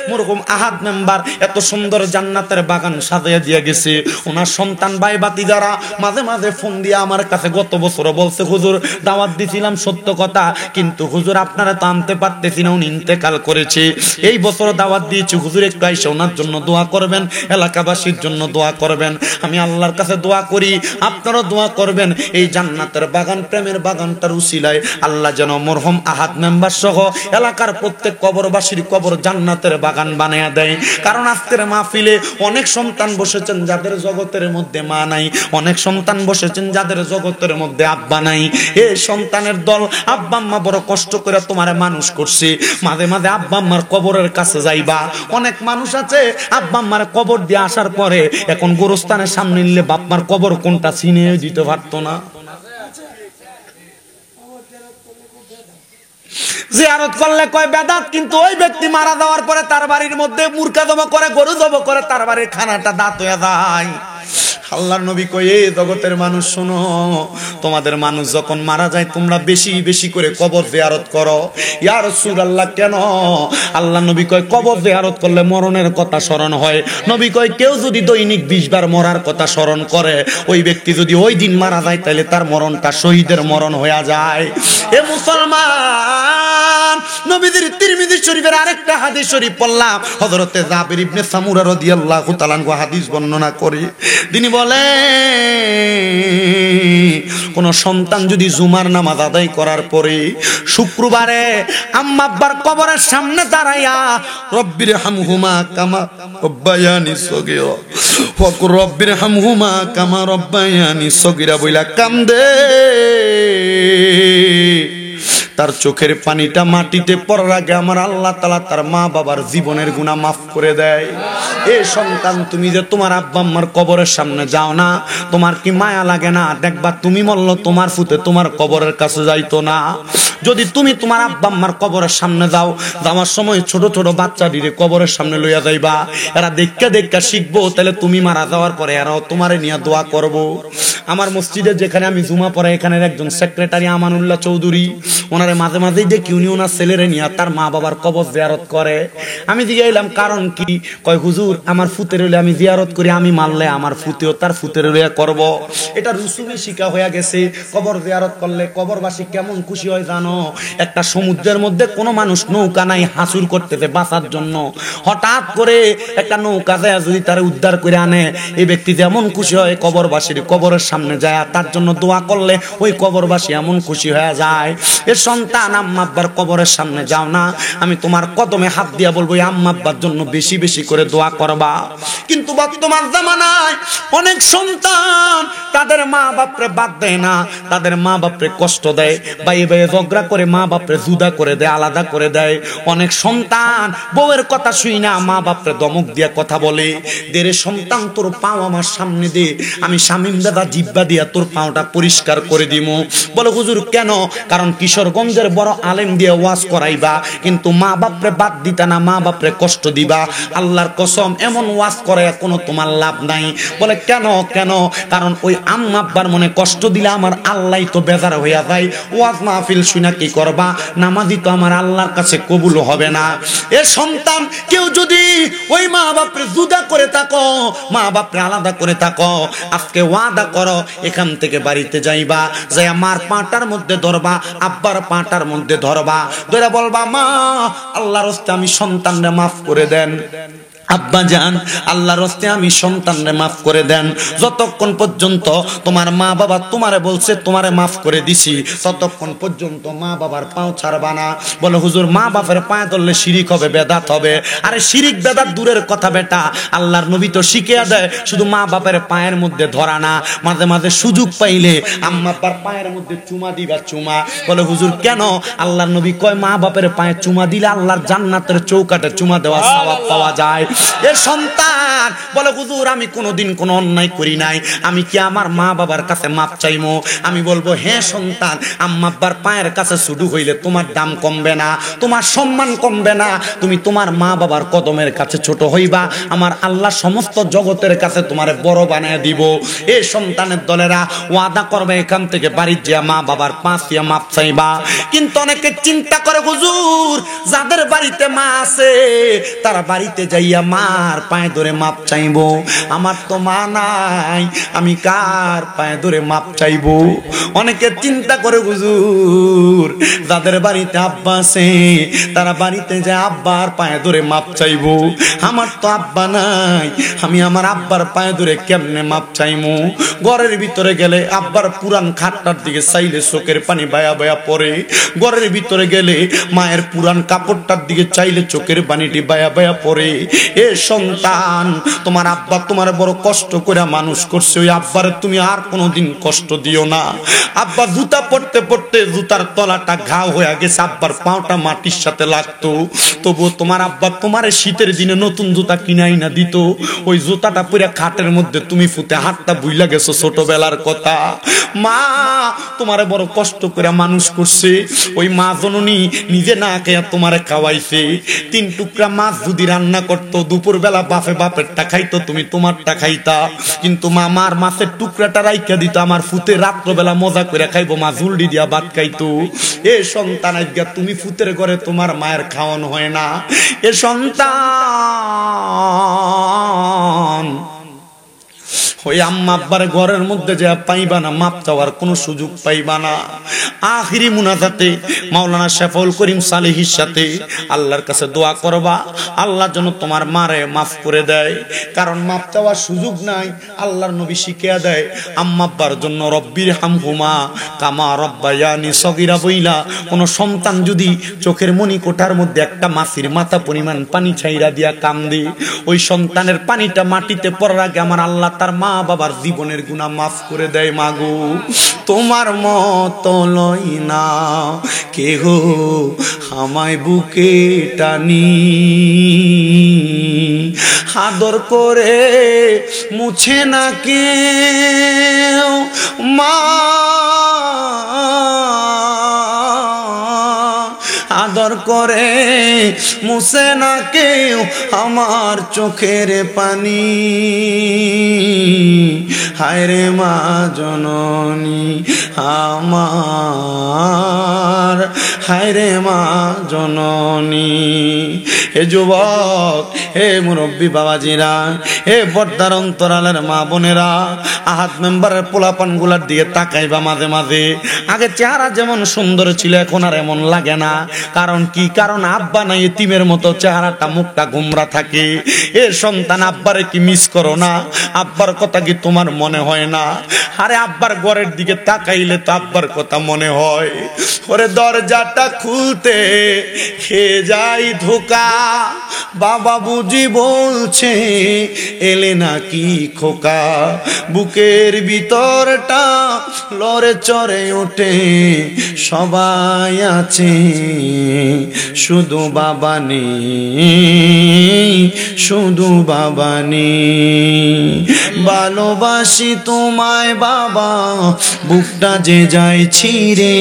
মরহুম আহাদ মেম্বার এত সুন্দর জান্নাতের বাগান সাজিয়ে দিয়ে গেছে। ওনার সন্তান ভাই ভাতিজারা মাঝে মাঝে ফোন দিয়ে আমার কাছে গত বছর বলছে, হুজুর দাওয়াত দিছিলাম সত্য কথা, কিন্তু হুজুর আপনারা তো আনতে পারতেছি না, উনি ইন্তেকাল করেছে। এই বছর দাওয়াত দিয়েছি, হুজুর একটু আইসা ওনার জন্য দোয়া করবেন, এলাকাবাসীর জন্য দোয়া করবেন। আমি আল্লাহর কাছে দোয়া করি, আপনারাও দোয়া করবেন, এই জান্নাতের বাগান, প্রেমের বাগানটার উসিলায় আল্লাহ যেন মরহুম আহাদ মেম্বার সহ এলাকার প্রত্যেক কবরবাসীর কবর জান্নাতের বাগান বানায়া দেয়। কারণ আজকের মাহফিলে অনেক সন্তান বসেছেন যাদের জগতের মধ্যে মা নাই, অনেক সন্তান বসেছেন যাদের জগতের মধ্যে আব্বা নাই। এই সন্তানের দল, আব্বা আম্মা বড় কষ্ট করে তোমারে মানুষ করছে, মাঝে মাঝে আব্বা আম্মার কবরের কাছে যাইবা। অনেক মানুষ আছে আব্বা আম্মার কবর দিয়ে আসার পরে এখন গোরস্থানের সামনে নিলে বাপমার কবর কোনটা চিনে দিতে পারতো না। জিয়ারত করলে কয় বেদাত, কিন্তু ওই ব্যক্তি মারা যাওয়ার পরে তার বাড়ির মধ্যে মুরগা জমা করে, গরু জমা করে, তার বাড়ির খানাটা দাঁত হয়ে যায়। আল্লাহর নবী কয়, এই জগতের মানুষ শোনো, তোমাদের মানুষ যখন মারা যায় তোমরা বেশি বেশি করে কবর জিয়ারত করো। ইয়া রাসূলুল্লাহ কেন? আল্লাহর নবী কয়, কবর জিয়ারত করলে মরণের কথা স্মরণ হয়। নবী কয়, কেউ যদি দৈনিক 20 বার মরার কথা স্মরণ করে, ওই ব্যক্তি যদি ওই দিন মারা যায় তাহলে তার মরণটা শহীদের মরণ হয়ে যায়। এ মুসলমান, নবীদের তিরমিজি শরীফের আরেকটা হাদিস শরীফ পড়লাম, হযরতে জাবির ইবনে সামুরা রাদিয়াল্লাহু তাআলা আনহু হাদিস বর্ণনা করে তিনি বলে, কোন সন্তান যদি জুমার নামাজ আদায় করার পরে শুক্রবারে আম্মা আব্বার কবরের সামনে দাঁড়াইয়া রব্বির হামহুমা কামা রব্বায়ানি সগীরা ওয়াকুর রব্বির হামহুমা কামা রব্বায়ানি সগীরা বইলা কান্দে, তার চোখের পানিটা মাটিতে পড়ার আগে আমার আল্লাহ তাআলা তার মা বাবার জীবনের গুনাহ মাফ করে দেয়। এ সন্তান, তুমি যে তোমার আব্বা আম্মার কবরের সামনে যাও না, তোমার কি মায়া লাগে না? দেখবা তুমি মরলো তোমার ফুতে তোমার কবরের কাছে যাইতো না। যদি তুমি তোমার আব্বা আম্মার কবরের সামনে যাও, যাওয়ার সময় ছোট ছোট বাচ্চা দিলে কবরের সামনে লইয়া যাইবা, এরা দেখা দেখা শিখবো, তাহলে তুমি মারা যাওয়ার পরে এরাও তোমারে নিয়ে দোয়া করবো। আমার মসজিদে যেখানে আমি জুমা পড়াই, এখানের একজন সেক্রেটারি আমানুল্লাহ চৌধুরী, ওনারে মাঝে মাঝেই দেখি উনি ওনার ছেলেরে নিয়ে তার মা বাবার কবর জিয়ারত করে। আমি জিজ্ঞাইলাম কারণ কি? কয়, হুজুর আমার ফুতের হইলে আমি জিয়ারত করি, আমি মানলে আমার ফুতেও তার ফুতের হইয়া করব। এটা রুসুমে শিখা হয়ে গেছে। কবর জিয়ারত করলে কবরবাসী কেমন খুশি হয় জানো? একটা সমুদ্রের মধ্যে কোনো মানুষ নৌকা নাই, হাসুর করতেছে বাঁচার জন্য, হঠাৎ করে একটা নৌকা যায় যদি তারা উদ্ধার করে আনে, এই ব্যক্তি যেমন খুশি হয়, কবরবাসীর কবরের সামনে যায় তার জন্য দোয়া করলে ওই কবরবাসী এমন খুশি হয়ে যায়। এ সন্তান, আম্মা আব্বার কবরের সামনে যাও না, আমি তোমার কদমে হাত দিয়া বলবো আম্মা আব্বার জন্য বেশি বেশি করে দোয়া করবা। কিন্তু বর্তমান জামানায় অনেক সন্তান তাদের মা বাপরে বাদ দেয় না, তাদের মা বাপরে কষ্ট দেয়, বাইয়ে বাইয়ে ঝগড়া করে মা বাপরে জুদা করে দেয়, আলাদা করে দেয়। অনেক সন্তান বউয়ের কথা শুই না, মা বাপরে দমক দিয়া কথা বলে, দেরে সন্তান তোর পাও আমার সামনে দে, আমি শামিম দাদা জিব্বা দিয়া তোর পাওটা পরিষ্কার করে দিমু। বলে হুজুর কেন? কারণ কিশোরগঞ্জের বড় আলেম দিয়ে ওয়াজ করাইবা, কিন্তু মা বাপরে বাদ দিতা না, মা বাপরে কষ্ট দিবা। আল্লাহর কসম, এমন ওয়াজ করায় কোনো তোমার লাভ নাই। বলে কেন? কেন? কারণ ওই আম্মা আব্বার মনে কষ্ট দিলে আমার আল্লাহ তো বেজার হইয়া যায়। ওয়াজ মাহফিল শুনা কি করবা? নামাজি তো আমার আল্লাহর কাছে কবুল হবে না। এ সন্তান, কেউ যদি ওই মা বাপরে জুদা করে থাকো, মা বাপরে আলাদা করে থাকো, আজকে ওয়াদা করো এখান থেকে বাড়িতে যাইবা, যাই আমার পাটার মধ্যে ধরবা, আব্বার পাটার মধ্যে ধরবা, ধরে বলবা মা আল্লাহর রাস্তায় আমি সন্তানরে মাফ করে দেন, আব্বা জান আল্লাহর রাস্তায় আমি সন্তানরে মাফ করে দেন। যতক্ষণ পর্যন্ত তোমার মা বাবা তোমারে বলছে তোমারে মাফ করে দিছি, ততক্ষণ পর্যন্ত মা বাবার পাও ছাড়বা না। বলে হুজুর মা বাবার পায়ে ধরলে শিরিক হবে, বেদাত হবে। আরে শিরিক বেদাত দূরের কথা বেটা, আল্লাহর নবী তো শিখিয়ে দেয় শুধু মা বাবার পায়ের মধ্যে ধরা না, মাঝে মাঝে সুযোগ পাইলে আম্মা আব্বার পায়ের মধ্যে চুমা দিবা, চুমা। বলে হুজুর কেন? আল্লাহর নবী কয় মা বাপের পায়ে চুমা দিলে আল্লাহর জান্নাতের চৌকাটে চুমা দেওয়া সওয়াব পাওয়া যায়। এ সন্তান বলে হুজুর আমি কোনোদিন কোনো অন্যায় করি নাই, আমি কি আমার মা বাবার কাছে মাপ চাইমো? আমি বলবো হ্যাঁ সন্তান, আম্মা আব্বার পায়ের কাছে শুধু হইলে তোমার দাম কমবে না, তোমার সম্মান কমবে না, তুমি তোমার মা বাবার কদমের কাছে ছোট হইবা, আমার আল্লাহ সমস্ত জগতের কাছে তোমারে বড় বানায় দিব। এ সন্তানের দলেরা ওয়াদা করবে এখান থেকে বাড়ির যা মা বাবার পাঁচ দিয়া মাপ চাইবা। কিন্তু অনেকে চিন্তা করে হুজুর যাদের বাড়িতে মা আছে তারা বাড়িতে যাইয়া মার পায়ে ধরে মাপ চাইবো, আমার তো মা নাই, আমি কার পায়ে ধরে মাপ চাইবো? অনেকে চিন্তা করে হুজুর যাদের বাড়িতে আব্বা আছে তারা বাড়িতে যায় আব্বার পায়ে ধরে মাপ চাইবো, আমার তো আব্বা নাই, আমি আমার আব্বার পায়ে ধরে কেমনে মাপ চাইমু? ঘরের ভিতরে গেলে আব্বার পুরান খাটটার দিকে চাইলে চোখের পানি বায়া বায়া পড়ে, ঘরের ভিতরে গেলে মায়ের পুরান কাপড়টার দিকে চাইলে চোখের পানিটি বায়া বায়া পড়ে। এ সন্তান, তোমার আব্বা তোমার বড় কষ্ট করে মানুষ করছে, ওই আব্বারে তুমি আর কোনোদিন কষ্ট দিও না। আব্বা জুতা পড়তে পড়তে করতে জুতার তলাটা ঘাও হয়ে গেছে, আব্বার পাওটা মাটির সাথে লাগতো, তবুও তোমার আব্বা তোমারে শীতের দিনে নতুন জুতা কিনাই না দিত। ওই জুতাটা পরে খাটের মধ্যে তুমি ফুতে হাতটা বুইলা গেছো ছোটবেলার কথা। মা তোমারে বড় কষ্ট করে মানুষ করছে, ওই মা জননী নিজে না খেয়ে তোমারে খাওয়াইছে। 3 টুকরা মাছ যদি রান্না করতো, দুপুরবেলা বাপেরটা খাইতো, তুমি তোমারটা খাইতা, কিন্তু মা মার মাছের টুকরাটা রাইখা দিত, আমার ফুতে রাত্রবেলা মজা করে খাইবো, মা জুলডি দিয়া ভাত খাইতো। এ সন্তান আজ্ঞা তুমি ফুতের ঘরে তোমার মায়ের খাওয়ানো হয় না। এ সন্তান ওই আম্মা আব্বার ঘরের মধ্যে যা পাইবা না, মাপ চাওয়ার কোনো সুযোগ পাইবা না। আখিরি মুনাজাতে মাওলানা শাফাউল করিম সালেহীর সাথে আল্লাহর কাছে দোয়া করবা, আল্লাহ যেন তোমার মারে মাফ করে দেয়, কারণ মাপ চাওয়ার সুযোগ নাই। আল্লাহর নবী শিখিয়ে দেয় আম্মা আব্বার জন্য রব্বির হামহুমা কামা রব্বায়ানি সগীরা বইলা কোন সন্তান যদি চোখের মনি কোঠার মধ্যে একটা মাছির মাথা পরিমাণ পানি ছাইরা দিয়া কান্দে, ওই সন্তানের পানিটা মাটিতে পড়ার আগে আমার আল্লাহ তার মা বাবার জীবনের গুনাহ মাফ করে দেয়। মাগো তোমার মতো লই না কেহ আমায় বুকে টানি, আদর করে মুছে না কেউ মা, আদর করে মুছে না কেউ আমার চোখের পানি। হায়রে মা জননী আমার, হায়রে মা জননী। হে যুবক, হে মুরব্বী বাবাজিরা, হে পর্দার অন্তরালের মা বোনেরা, আহাদ মেম্বারের পোলাপান গুলার দিকে তাকাইবা মাঝে মাঝে। আগে চেহারা যেমন সুন্দর ছিল এখন আর এমন লাগে না। কারণ কি? কারণ আব্বা নাই, এতিমের মতো চেহারাটা মুখটা গোমরা থাকে। এ সন্তান আব্বারে কি মিস করো না? আব্বার কথা কি তোমার মনে হয় না? আরে আব্বার ঘরের দিকে তাকাইলে তো আব্বার কথা মনে হয়। ওরে দরজাটা খুলতে খেয়ে যাই ধোকা, বাবা বুঝি বলছে এলে নাকি খোকা, বুকের ভিতরটা লড়ে চড়ে ওঠে, সবাই আছে শুধু বাবা নেই, শুধু বাবা নেই। ভালোবাসি তোমায় বাবা, বুকটা যে যায় ছিঁড়ে,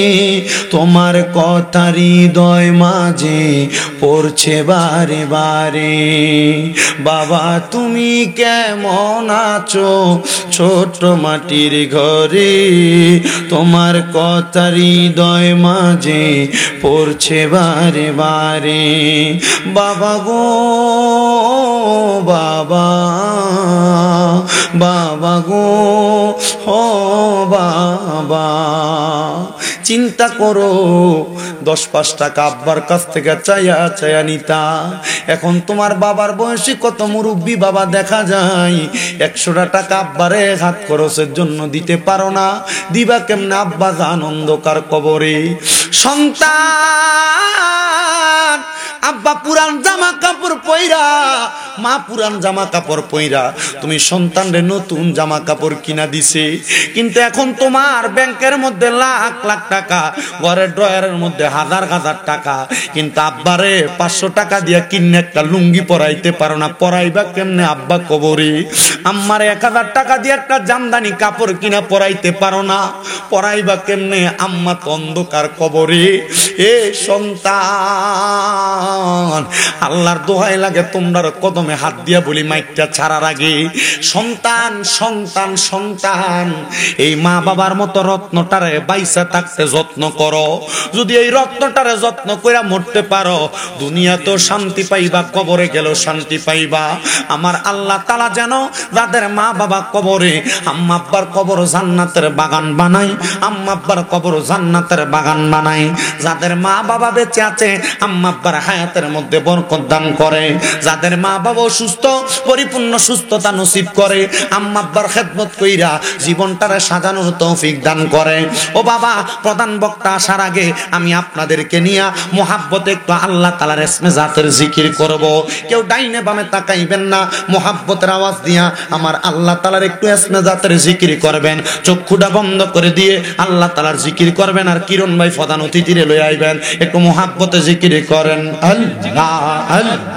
তোমার কথা হৃদয় মাঝে পড়ছে বারে বারে। বাবা তুমি কেমন আছো ছোট মাটির ঘরে, তোমার কথা হৃদয় মাঝে পড়ছে বারে বারে। বাবা গো বাবা, বাবা গো ও বাবা, চিন্তা করো 10-5 টাকা আব্বার কাছ থেকে চাইয়া চাইয়া নিতা। এখন তোমার বাবার বয়সী কত মুরব্বী বাবা দেখা যায় 100টা টাকা আব্বারে হাত খরচের জন্য দিতে পারো না। দিবা কেমনে আব্বা জান অন্ধকার কবরে। সন্তান আব্বা পুরান জামা কাপড় পইরা, মা পুরান জামা কাপড় পইরা তুমি সন্তানরে নতুন জামা কাপড় কিনা দিছে, কিন্তু এখন তোমার ব্যাংকের মধ্যে লাখ লাখ টাকা, ঘরের ড্রয়ারের মধ্যে হাজার হাজার টাকা, কিন্তু আব্বারে 500 টাকা দিয়া কিনে একটা লুঙ্গি পরাইতে পারো না। পরাইবা কেমনে আব্বা কবরে? আম্মারে 1000 টাকা দিয়ে একটা জামদানি কাপড় কিনা পরাইতে পারো না। পরাইবা কেমনে? আম্মা তো অন্ধকার কবরে। এ সন্তান আল্লাহর দোহাই লাগে তোমরা কদমে হাত দিয়া বলি মাইকটা ছাড়ার আগে, সন্তান সন্তান সন্তান এই মা বাবার মতো রত্নটারে বাইসা থাকতে যত্ন করো। যদি এই রত্নটারে যত্ন কইরা মরতে পারো, দুনিয়া তো শান্তি পাইবা, কবরে গেল শান্তি পাইবা। আমার আল্লাহ তাআলা যেন যাদের মা বাবা কবরে, আম্মা আব্বার কবর জান্নাতের বাগান বানাই, আম্মা আব্বার কবর জান্নাতের বাগান বানাই। যাদের মা বাবা বেঁচে আছে, আম্মা আব্বার হায়াতের মধ্যে বরকত দান করে, যাদের মা বাবা সুস্থ পরিপূর্ণ সুস্থতা নসিব করে, আম্মা আব্বার খেদমত কইরা জীবনটারে সাজানোর তৌফিক দান করে। ও বাবা, প্রধান বক্তা আসার আগে আমি আপনাদেরকে নিয়ে মোহাব্বতে একটু আল্লাহ তাআলার ইসমে জাতের জিকির করব। কেউ ডাইনে বামে তাকাইবেন না, মোহাব্বতের আওয়াজ দিয়া আমার আল্লাহ তাআলার একটু ইসমে জাতের জিকির করবেন। চক্ষুটা বন্ধ করে দিয়ে আল্লাহ তাআলার জিকির করবেন। আর কিরণ ভাই প্রধান অতিথিরে লই আইবেন, একটু মোহাব্বতে জিকির করেন। আল্লাহ আল্লাহ।